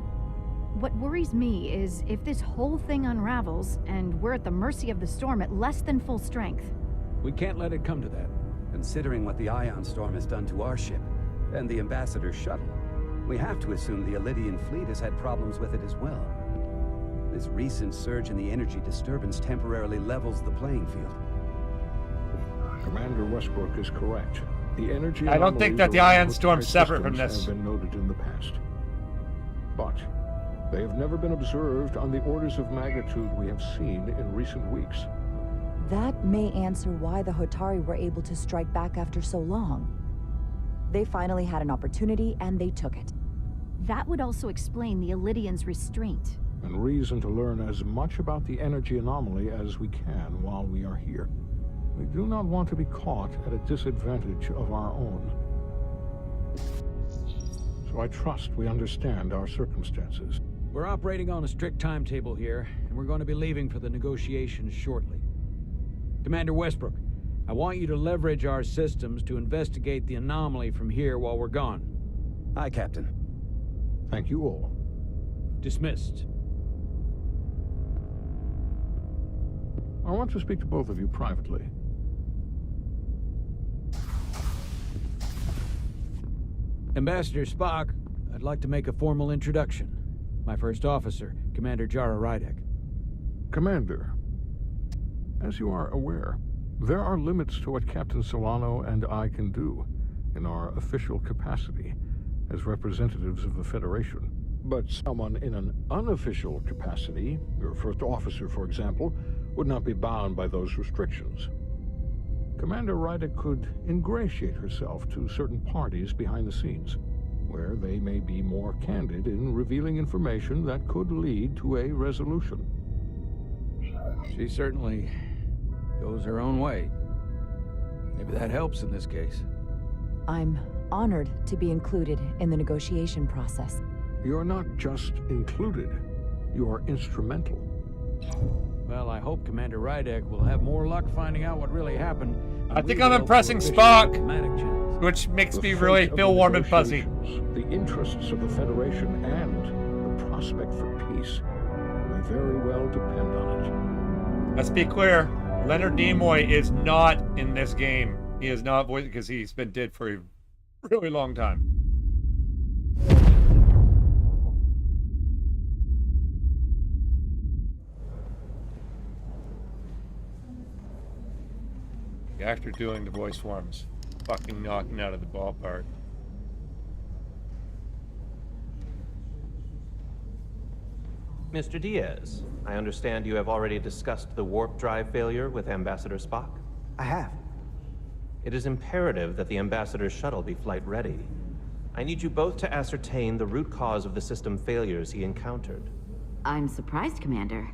What worries me is if this whole thing unravels, and we're at the mercy of the storm at less than full strength. We can't let it come to that. Considering what the ion storm has done to our ship, and the Ambassador's shuttle, we have to assume the Elydian fleet has had problems with it as well. This recent surge in the energy disturbance temporarily levels the playing field. Commander Westbrook is correct. The energy I don't think anomalies that the around ion storm's Hotari separate from systems this. have been noted in the past. But they have never been observed on the orders of magnitude we have seen in recent weeks. That may answer why the Hotari were able to strike back after so long. They finally had an opportunity, and they took it. That would also explain the Elydians' restraint. And reason to learn as much about the energy anomaly as we can while we are here. We do not want to be caught at a disadvantage of our own. So I trust we understand our circumstances. We're operating on a strict timetable here, and we're going to be leaving for the negotiations shortly. Commander Westbrook, I want you to leverage our systems to investigate the anomaly from here while we're gone. Aye, Captain. Thank you all. Dismissed. I want to speak to both of you privately. Ambassador Spock, I'd like to make a formal introduction. My first officer, Commander Jara Rydek. Commander, as you are aware, there are limits to what Captain Solano and I can do in our official capacity as representatives of the Federation. But someone in an unofficial capacity, your first officer, for example, would not be bound by those restrictions. Commander Rydek could ingratiate herself to certain parties behind the scenes, where they may be more candid in revealing information that could lead to a resolution. She certainly goes her own way. Maybe that helps in this case. I'm honored to be included in the negotiation process. You're not just included, you are instrumental. Well, I hope Commander Rydek will have more luck finding out what really happened. I think I'm impressing Spock, which makes me really feel warm and fuzzy. The interests of the Federation and the prospect for peace may very well depend on it. Let's be clear, Leonard Nimoy is not in this game. He is not voiced because he's been dead for a really long time. The actor doing the voice forms, fucking knocking out of the ballpark. Mr. Diaz, I understand you have already discussed the warp drive failure with Ambassador Spock? I have. It is imperative that the Ambassador's shuttle be flight ready. I need you both to ascertain the root cause of the system failures he encountered. I'm surprised, Commander.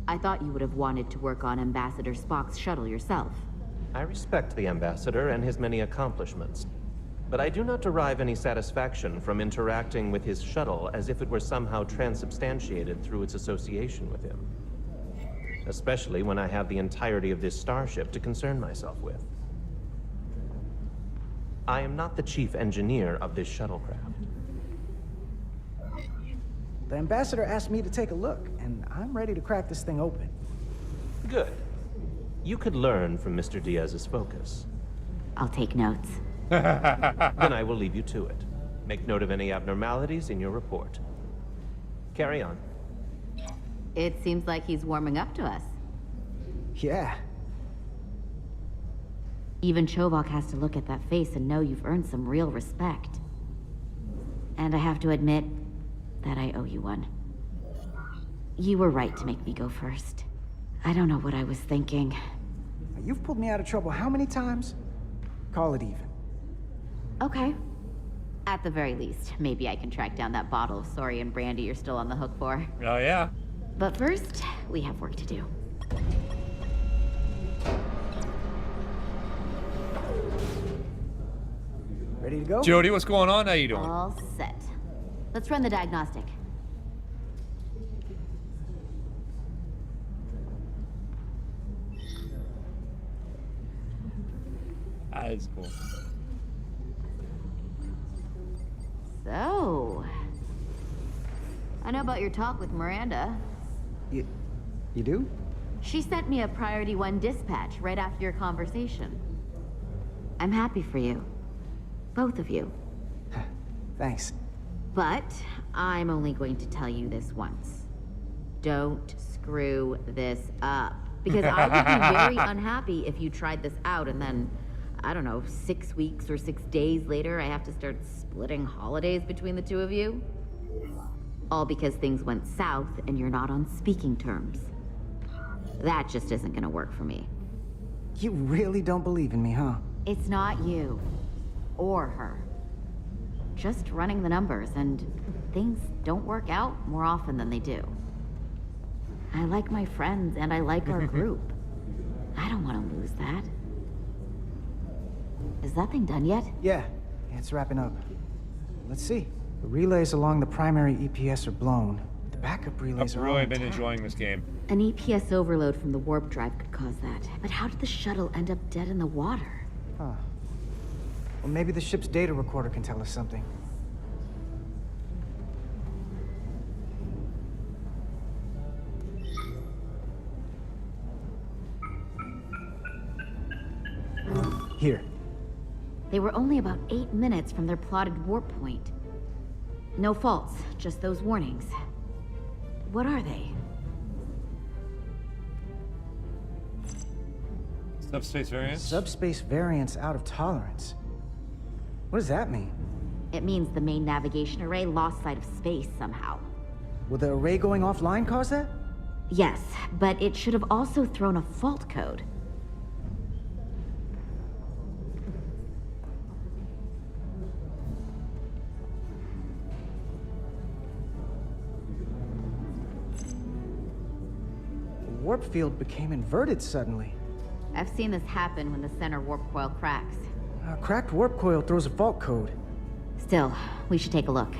I thought you would have wanted to work on Ambassador Spock's shuttle yourself. I respect the Ambassador and his many accomplishments, but I do not derive any satisfaction from interacting with his shuttle as if it were somehow transubstantiated through its association with him. Especially when I have the entirety of this starship to concern myself with. I am not the chief engineer of this shuttlecraft. The Ambassador asked me to take a look, and I'm ready to crack this thing open. Good. You could learn from Mr. Diaz's focus. I'll take notes. Then I will leave you to it. Make note of any abnormalities in your report. Carry on. It seems like he's warming up to us. Yeah. Even Chovok has to look at that face and know you've earned some real respect. And I have to admit that I owe you one. You were right to make me go first. I don't know what I was thinking. You've pulled me out of trouble how many times? Call it even. Okay. At the very least, maybe I can track down that bottle of Saurian brandy you're still on the hook for. Oh, yeah. But first, we have work to do. Ready to go? Jody, what's going on? How you doing? All set. Let's run the diagnostic. That is cool. So, I know about your talk with Miranda. You do? She sent me a Priority 1 dispatch right after your conversation. I'm happy for you. Both of you. Thanks. But I'm only going to tell you this once. Don't screw this up. Because I would be very unhappy if you tried this out and then I don't know, 6 weeks or 6 days later, I have to start splitting holidays between the two of you? All because things went south and you're not on speaking terms. That just isn't gonna work for me. You really don't believe in me, huh? It's not you. Or her. Just running the numbers, and things don't work out more often than they do. I like my friends, and I like our group. I don't want to lose that. Is that thing done yet? Yeah, it's wrapping up. Let's see. The relays along the primary EPS are blown. The backup relays I've are really all been intact. enjoying this game. An EPS overload from the warp drive could cause that. But how did the shuttle end up dead in the water? Huh. Well, maybe the ship's data recorder can tell us something. Here. They were only about 8 minutes from their plotted warp point. No faults, just those warnings. What are they? Subspace variance? Subspace variance out of tolerance. What does that mean? It means the main navigation array lost sight of space somehow. Will the array going offline cause that? Yes, but it should have also thrown a fault code. The warp field became inverted suddenly. I've seen this happen when the center warp coil cracks. A cracked warp coil throws a fault code. Still, we should take a look.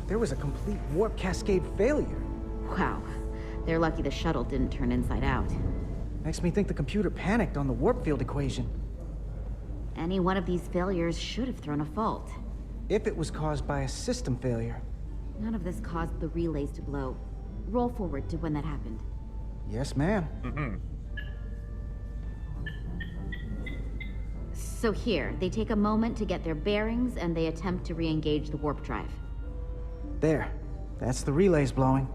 There was a complete warp cascade failure. Wow. They're lucky the shuttle didn't turn inside out. Makes me think the computer panicked on the warp field equation. Any one of these failures should have thrown a fault. If it was caused by a system failure. None of this caused the relays to blow. Roll forward to when that happened. Yes, ma'am. So here, they take a moment to get their bearings and they attempt to re-engage the warp drive. There. That's the relays blowing.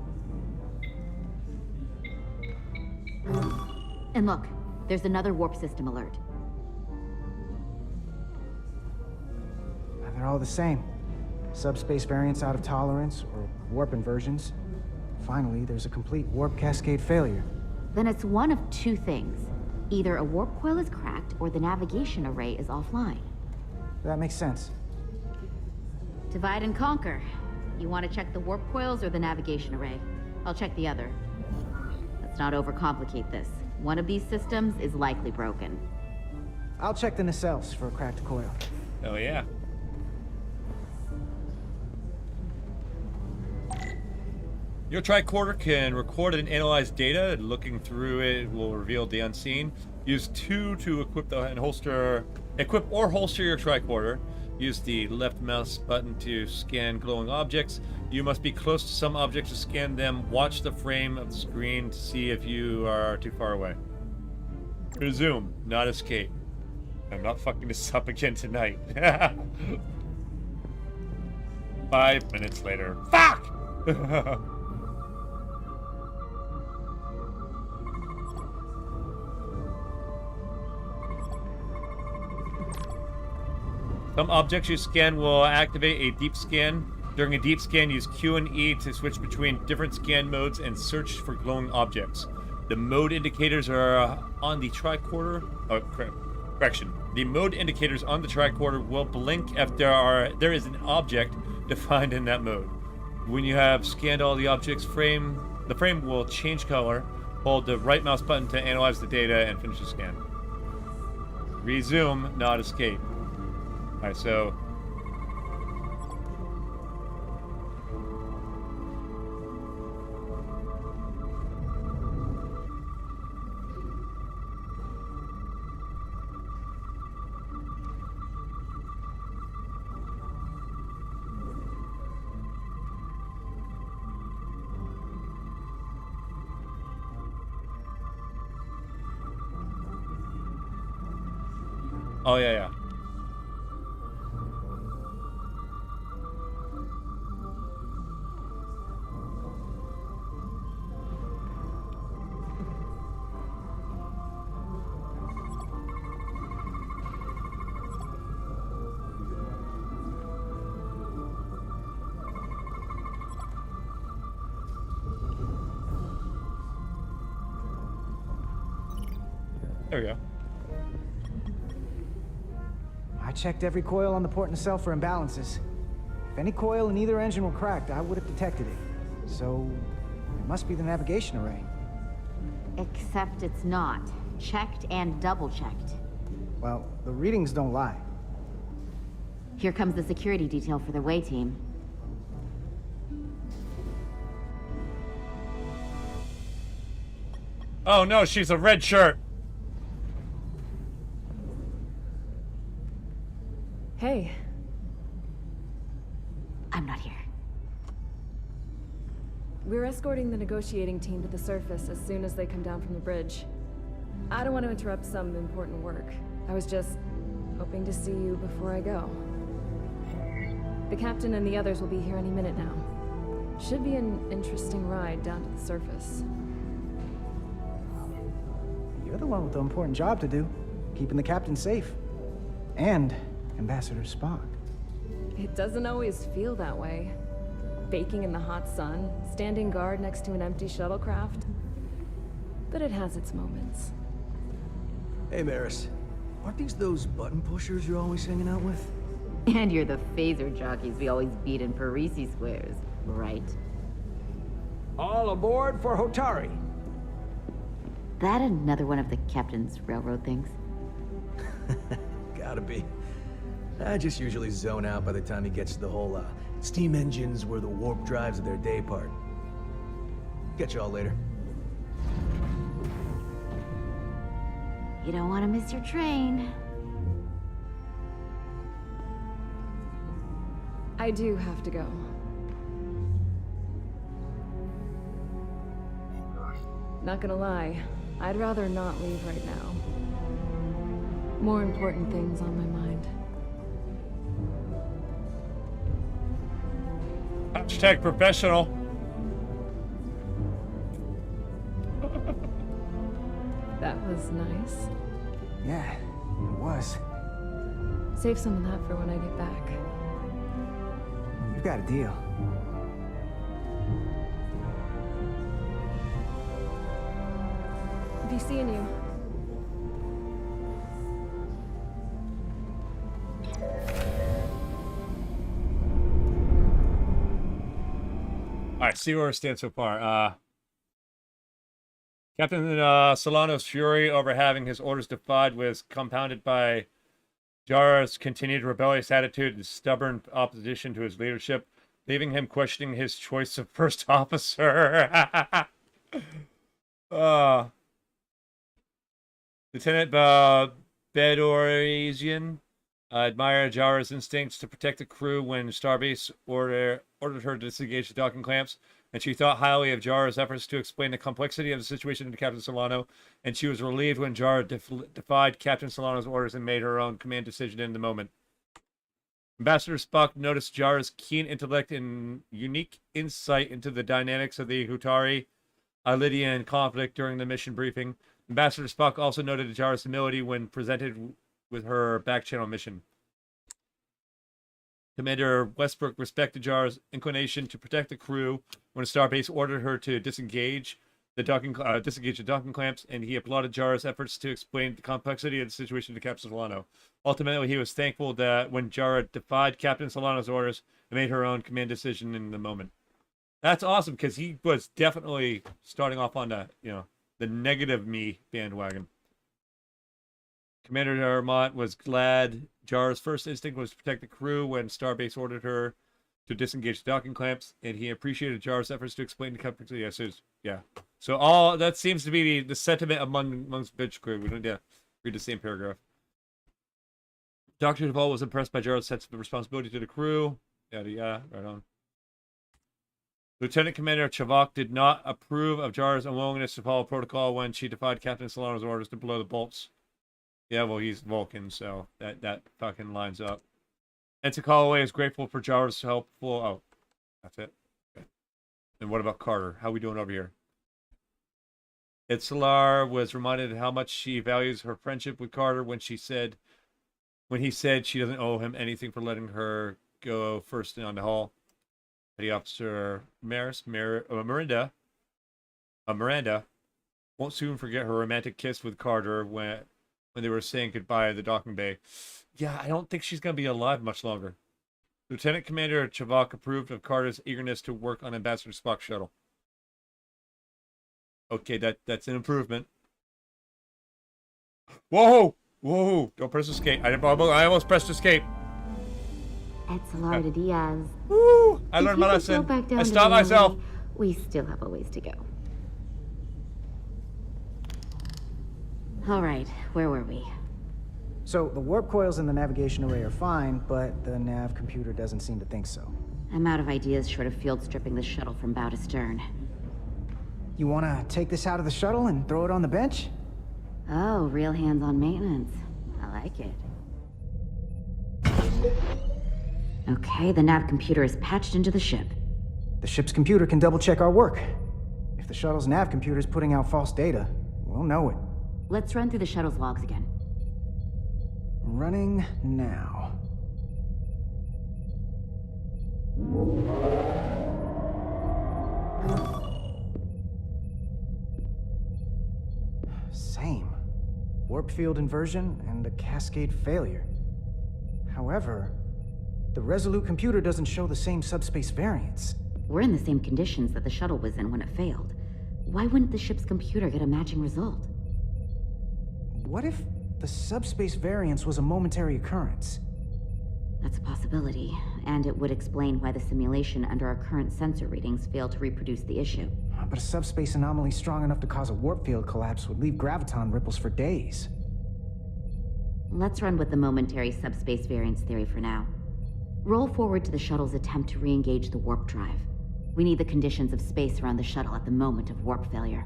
And look, there's another warp system alert. They're all the same. Subspace variance out of tolerance, or warp inversions. Finally, there's a complete warp cascade failure. Then it's one of two things. Either a warp coil is cracked, or the navigation array is offline. That makes sense. Divide and conquer. You want to check the warp coils or the navigation array? I'll check the other. Let's not overcomplicate this. One of these systems is likely broken. I'll check the nacelles for a cracked coil. Oh yeah. Your tricorder can record and analyze data, and looking through it will reveal the unseen. Use 2 to equip or holster your tricorder. Use the left mouse button to scan glowing objects. You must be close to some objects to scan them. Watch the frame of the screen to see if you are too far away. Resume, not escape. I'm not fucking this up again tonight. 5 minutes later. Fuck! Some objects you scan will activate a deep scan. During a deep scan, use Q and E to switch between different scan modes and search for glowing objects. The mode indicators are on the tricorder. Oh, correction. The mode indicators on the tricorder will blink if there is an object defined in that mode. When you have scanned all the objects, the frame will change color. Hold the right mouse button to analyze the data and finish the scan. Resume, not escape. Alright, so... Oh, yeah. There we go. I checked every coil on the port nacelle for imbalances. If any coil in either engine were cracked, I would have detected it. So, it must be the navigation array. Except it's not. Checked and double-checked. Well, the readings don't lie. Here comes the security detail for the way team. Oh no, she's a red shirt. Hey. I'm not here. We're escorting the negotiating team to the surface as soon as they come down from the bridge. I don't want to interrupt some important work. I was just hoping to see you before I go. The captain and the others will be here any minute now. Should be an interesting ride down to the surface. You're the one with the important job to do. Keeping the captain safe. And Ambassador Spock. It doesn't always feel that way. Baking in the hot sun, standing guard next to an empty shuttlecraft. But it has its moments. Hey, Maris. Aren't these those button pushers you're always hanging out with? And you're the phaser jockeys we always beat in Parisi squares, right? All aboard for Hotari. That another one of the captain's railroad things? Gotta be. I just usually zone out by the time he gets to the whole, steam engines were the warp drives of their day part. Catch y'all later. You don't want to miss your train. I do have to go. Not gonna lie, I'd rather not leave right now. More important things on my mind. Hashtag professional. That was nice. Yeah, it was. Save some of that for when I get back. You've got a deal. Be seeing you. All right, see where it stands so far. Captain Solano's fury over having his orders defied was compounded by Jara's continued rebellious attitude and stubborn opposition to his leadership, leaving him questioning his choice of first officer. Lieutenant Bedorizian admired Jara's instincts to protect the crew when Starbase ordered her to disengage the docking clamps, and she thought highly of Jara's efforts to explain the complexity of the situation to Captain Solano, and she was relieved when Jara defied Captain Solano's orders and made her own command decision in the moment. Ambassador Spock noticed Jara's keen intellect and unique insight into the dynamics of the Hutari-Lydian conflict during the mission briefing. Ambassador Spock also noted Jara's humility when presented with her back-channel mission. Commander Westbrook respected Jara's inclination to protect the crew when Starbase ordered her to disengage the docking clamps, and he applauded Jara's efforts to explain the complexity of the situation to Captain Solano. Ultimately, he was thankful that when Jara defied Captain Solano's orders and made her own command decision in the moment. That's awesome, because he was definitely starting off on the, the negative me bandwagon. Commander Armont was glad Jara's first instinct was to protect the crew when Starbase ordered her to disengage the docking clamps, and he appreciated Jara's efforts to explain the complexity. So all that seems to be the sentiment amongst bitch crew. We don't read the same paragraph. Dr. Duvall was impressed by Jara's sense of responsibility to the crew. Right on. Lieutenant Commander Chavok did not approve of Jara's unwillingness to follow protocol when she defied Captain Solano's orders to blow the bolts. Yeah, well, he's Vulcan, so that fucking lines up. Ensign Calloway is grateful for Jara's helpful. Oh, that's it. Okay. And what about Carter? How we doing over here? Itzalar was reminded of how much she values her friendship with Carter when he said she doesn't owe him anything for letting her go first on the hull. Petty Officer Miranda Won't soon forget her romantic kiss with Carter when they were saying goodbye at the docking bay. Yeah, I don't think she's going to be alive much longer. Lieutenant Commander Chavok approved of Carter's eagerness to work on Ambassador Spock's shuttle. Okay, that's an improvement. Whoa! Whoa! Don't press escape. I almost pressed escape. Etzelarda Diaz. Woo! I learned my lesson. I stopped myself. We still have a ways to go. All right, where were we? So, the warp coils in the navigation array are fine, but the nav computer doesn't seem to think so. I'm out of ideas short of field stripping the shuttle from bow to stern. You wanna take this out of the shuttle and throw it on the bench? Oh, real hands-on maintenance. I like it. Okay, the nav computer is patched into the ship. The ship's computer can double-check our work. If the shuttle's nav computer is putting out false data, we'll know it. Let's run through the shuttle's logs again. Running now. Same. Warp field inversion and a cascade failure. However, the Resolute computer doesn't show the same subspace variance. We're in the same conditions that the shuttle was in when it failed. Why wouldn't the ship's computer get a matching result? What if the subspace variance was a momentary occurrence? That's a possibility, and it would explain why the simulation under our current sensor readings failed to reproduce the issue. But a subspace anomaly strong enough to cause a warp field collapse would leave graviton ripples for days. Let's run with the momentary subspace variance theory for now. Roll forward to the shuttle's attempt to re-engage the warp drive. We need the conditions of space around the shuttle at the moment of warp failure.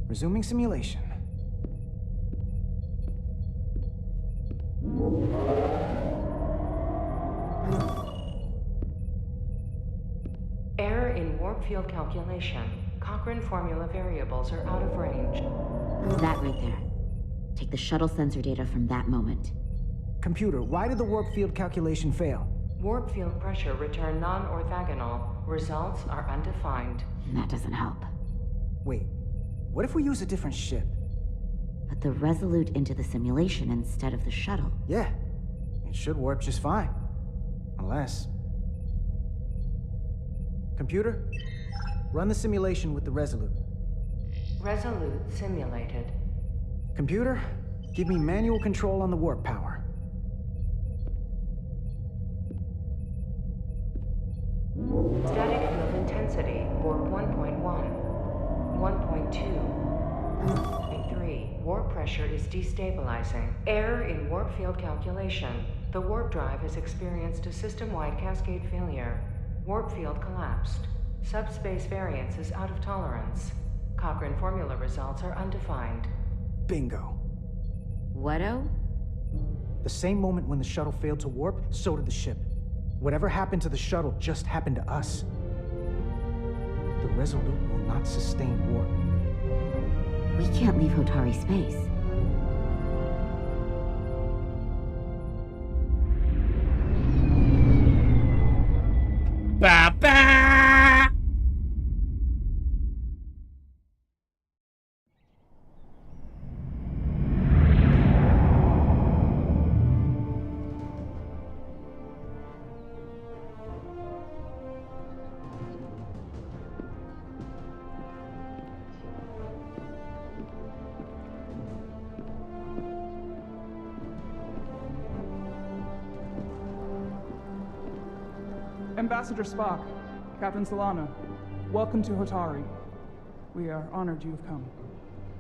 Resuming simulation. Error in warp field calculation. Cochrane formula variables are out of range. That right there. Take the shuttle sensor data from that moment. Computer, why did the warp field calculation fail? Warp field pressure returned non-orthogonal. Results are undefined. That doesn't help. Wait, what if we use a different ship? Put the Resolute into the simulation instead of the shuttle. Yeah, it should warp just fine. Unless... Computer, run the simulation with the Resolute. Resolute simulated. Computer, give me manual control on the warp power. Static field intensity, warp 1.1. 1.2. 3. Warp pressure is destabilizing. Error in warp field calculation. The warp drive has experienced a system-wide cascade failure. Warp field collapsed. Subspace variance is out of tolerance. Cochrane formula results are undefined. Bingo. What-o? The same moment when the shuttle failed to warp, so did the ship. Whatever happened to the shuttle just happened to us. The Resolute will not sustain warp. We can't leave Hotari space. Ba-ba! Ambassador Spock, Captain Solano, welcome to Hotari. We are honored you have come.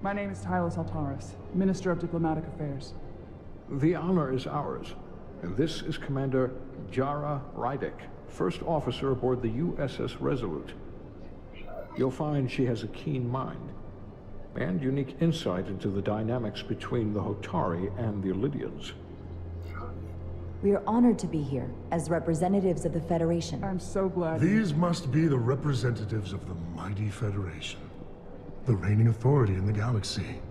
My name is Tyler Saltaris, Minister of Diplomatic Affairs. The honor is ours. And this is Commander Jara Rydek, first officer aboard the USS Resolute. You'll find she has a keen mind and unique insight into the dynamics between the Hotari and the Illydians. We are honored to be here as representatives of the Federation. I'm so glad. These must be the representatives of the mighty Federation, the reigning authority in the galaxy.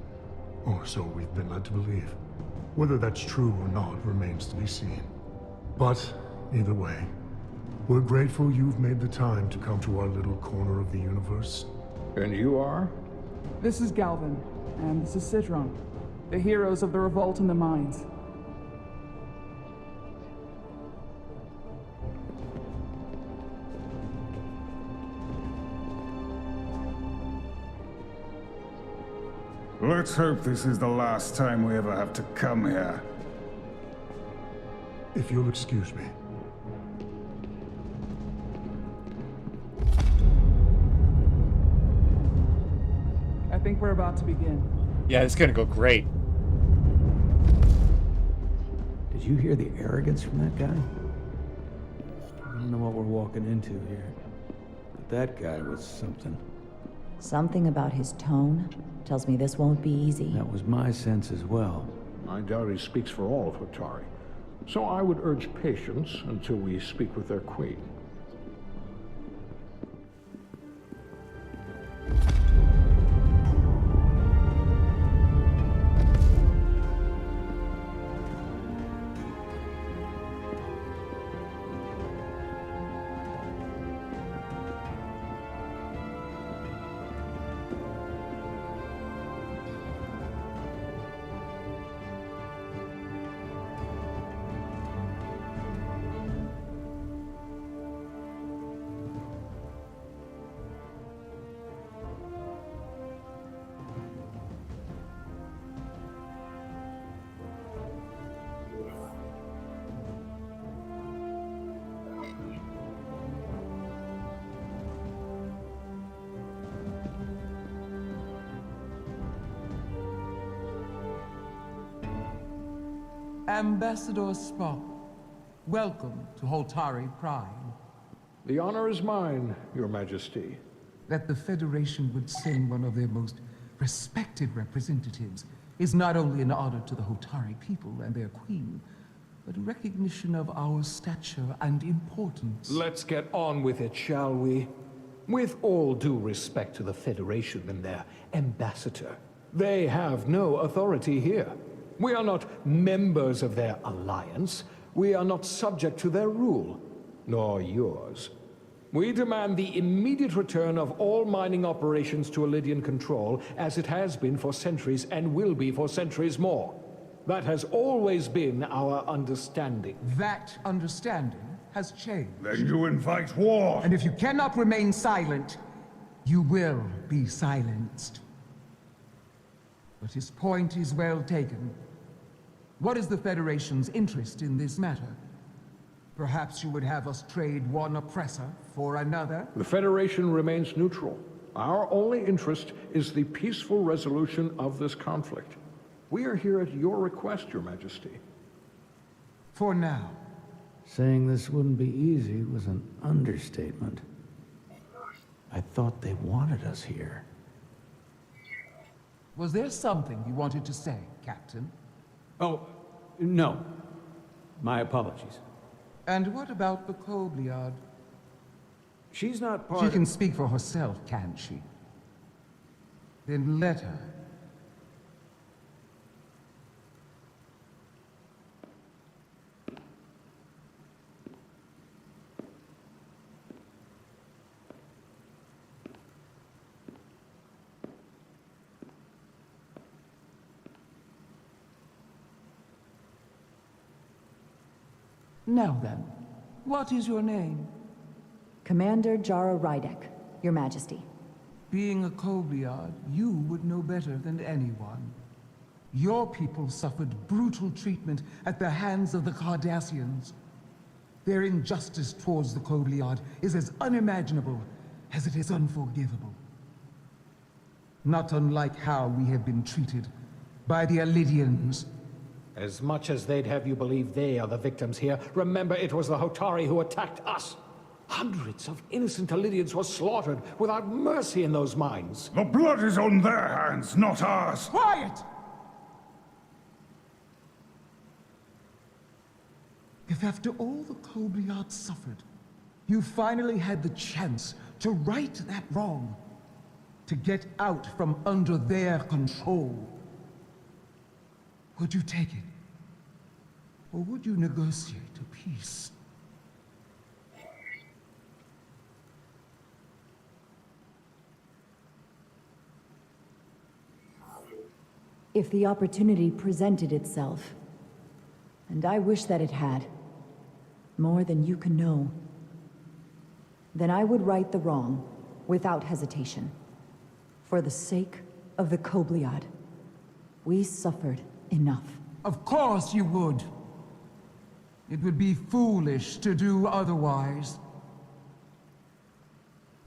Or so we've been led to believe. Whether that's true or not remains to be seen. But either way, we're grateful you've made the time to come to our little corner of the universe. And you are? This is Galvin, and this is Citron, the heroes of the revolt in the mines. Let's hope this is the last time we ever have to come here. If you'll excuse me. I think we're about to begin. Yeah, it's gonna go great. Did you hear the arrogance from that guy? I don't know what we're walking into here, but that guy was something. Something about his tone tells me this won't be easy. That was my sense as well. I doubt he speaks for all of Hotari, so I would urge patience until we speak with their queen. Ambassador Spock, welcome to Hotari Prime. The honor is mine, Your Majesty. That the Federation would send one of their most respected representatives is not only an honor to the Hotari people and their queen, but a recognition of our stature and importance. Let's get on with it, shall we? With all due respect to the Federation and their ambassador, they have no authority here. We are not members of their alliance. We are not subject to their rule, nor yours. We demand the immediate return of all mining operations to Elydian control, as it has been for centuries and will be for centuries more. That has always been our understanding. That understanding has changed. Then you invite war! And if you cannot remain silent, you will be silenced. But his point is well taken. What is the Federation's interest in this matter? Perhaps you would have us trade one oppressor for another? The Federation remains neutral. Our only interest is the peaceful resolution of this conflict. We are here at your request, Your Majesty. For now. Saying this wouldn't be easy was an understatement. I thought they wanted us here. Was there something you wanted to say, Captain? Oh, no. My apologies. And what about the Kobliad? She's not part She of... can speak for herself, can't she? Then let her. Now then, what is your name? Commander Jara Rydek, Your Majesty. Being a Kobliad, you would know better than anyone. Your people suffered brutal treatment at the hands of the Cardassians. Their injustice towards the Kobliad is as unimaginable as it is unforgivable. Not unlike how we have been treated by the Elydians. As much as they'd have you believe they are the victims here, remember it was the Hotari who attacked us. Hundreds of innocent Elydians were slaughtered without mercy in those mines. The blood is on their hands, not ours. Quiet! If after all the Kobliad suffered, you finally had the chance to right that wrong, to get out from under their control, would you take it? Or would you negotiate a peace? If the opportunity presented itself, and I wish that it had, more than you can know, then I would right the wrong without hesitation. For the sake of the Kobliad, we suffered enough. Of course you would. It would be foolish to do otherwise.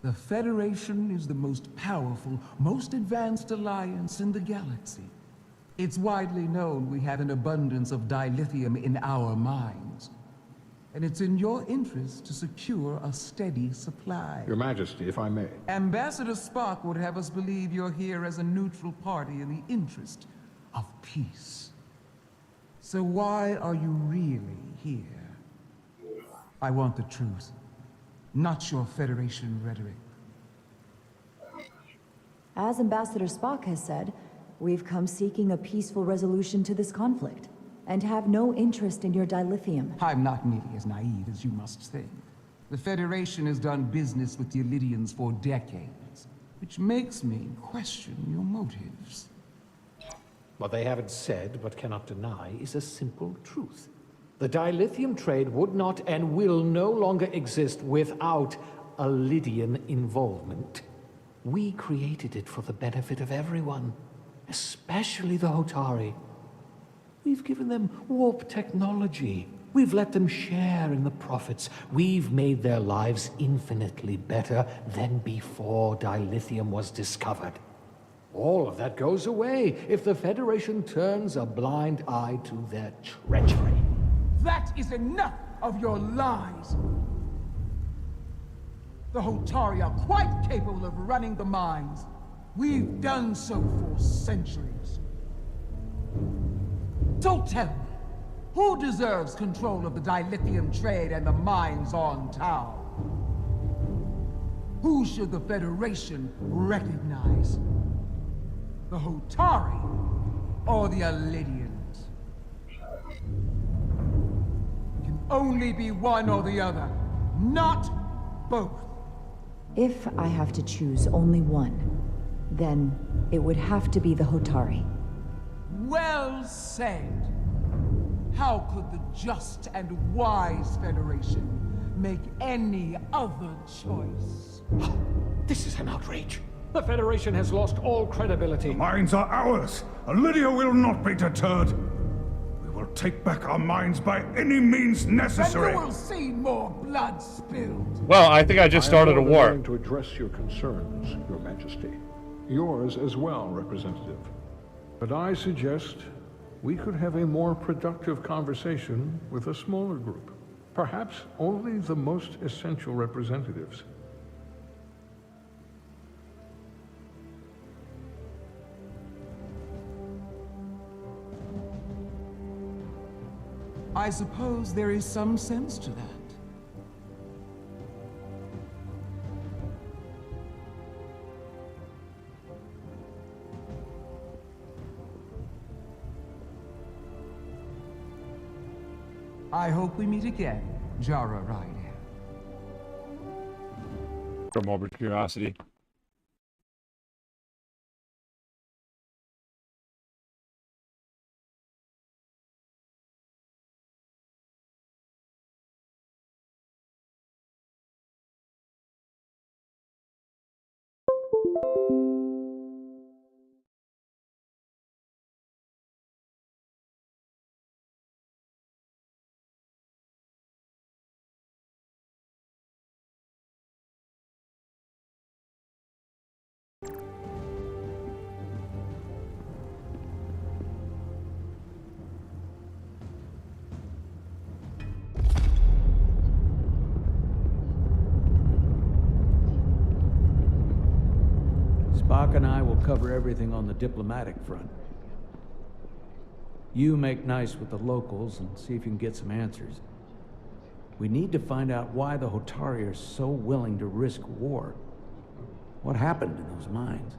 The Federation is the most powerful, most advanced alliance in the galaxy. It's widely known we have an abundance of dilithium in our mines. And it's in your interest to secure a steady supply. Your Majesty, if I may. Ambassador Spock would have us believe you're here as a neutral party in the interest of peace. So why are you really here? I want the truth, not your Federation rhetoric. As Ambassador Spock has said, we've come seeking a peaceful resolution to this conflict, and have no interest in your dilithium. I'm not nearly as naive as you must think. The Federation has done business with the Illydians for decades, which makes me question your motives. What they haven't said, but cannot deny, is a simple truth. The dilithium trade would not and will no longer exist without Illydian involvement. We created it for the benefit of everyone, especially the Hotari. We've given them warp technology. We've let them share in the profits. We've made their lives infinitely better than before dilithium was discovered. All of that goes away if the Federation turns a blind eye to their treachery. That is enough of your lies! The Hotari are quite capable of running the mines. We've done so for centuries. So tell me, who deserves control of the dilithium trade and the mines on Tau? Who should the Federation recognize? The Hotari or the Illydians? It can only be one or the other, not both. If I have to choose only one, then it would have to be the Hotari. Well said. How could the just and wise Federation make any other choice? This is an outrage. The Federation has lost all credibility. The mines are ours. Lydia will not be deterred. We will take back our mines by any means necessary. And you will see more blood spilled. Well, I think I just started a war. I am to address your concerns, Your Majesty. Yours as well, Representative. But I suggest we could have a more productive conversation with a smaller group. Perhaps only the most essential representatives. I suppose there is some sense to that. I hope we meet again, Jara Ryder. From morbid curiosity. Spock and I will cover everything on the diplomatic front. You make nice with the locals and see if you can get some answers. We need to find out why the Hotari are so willing to risk war. What happened in those mines?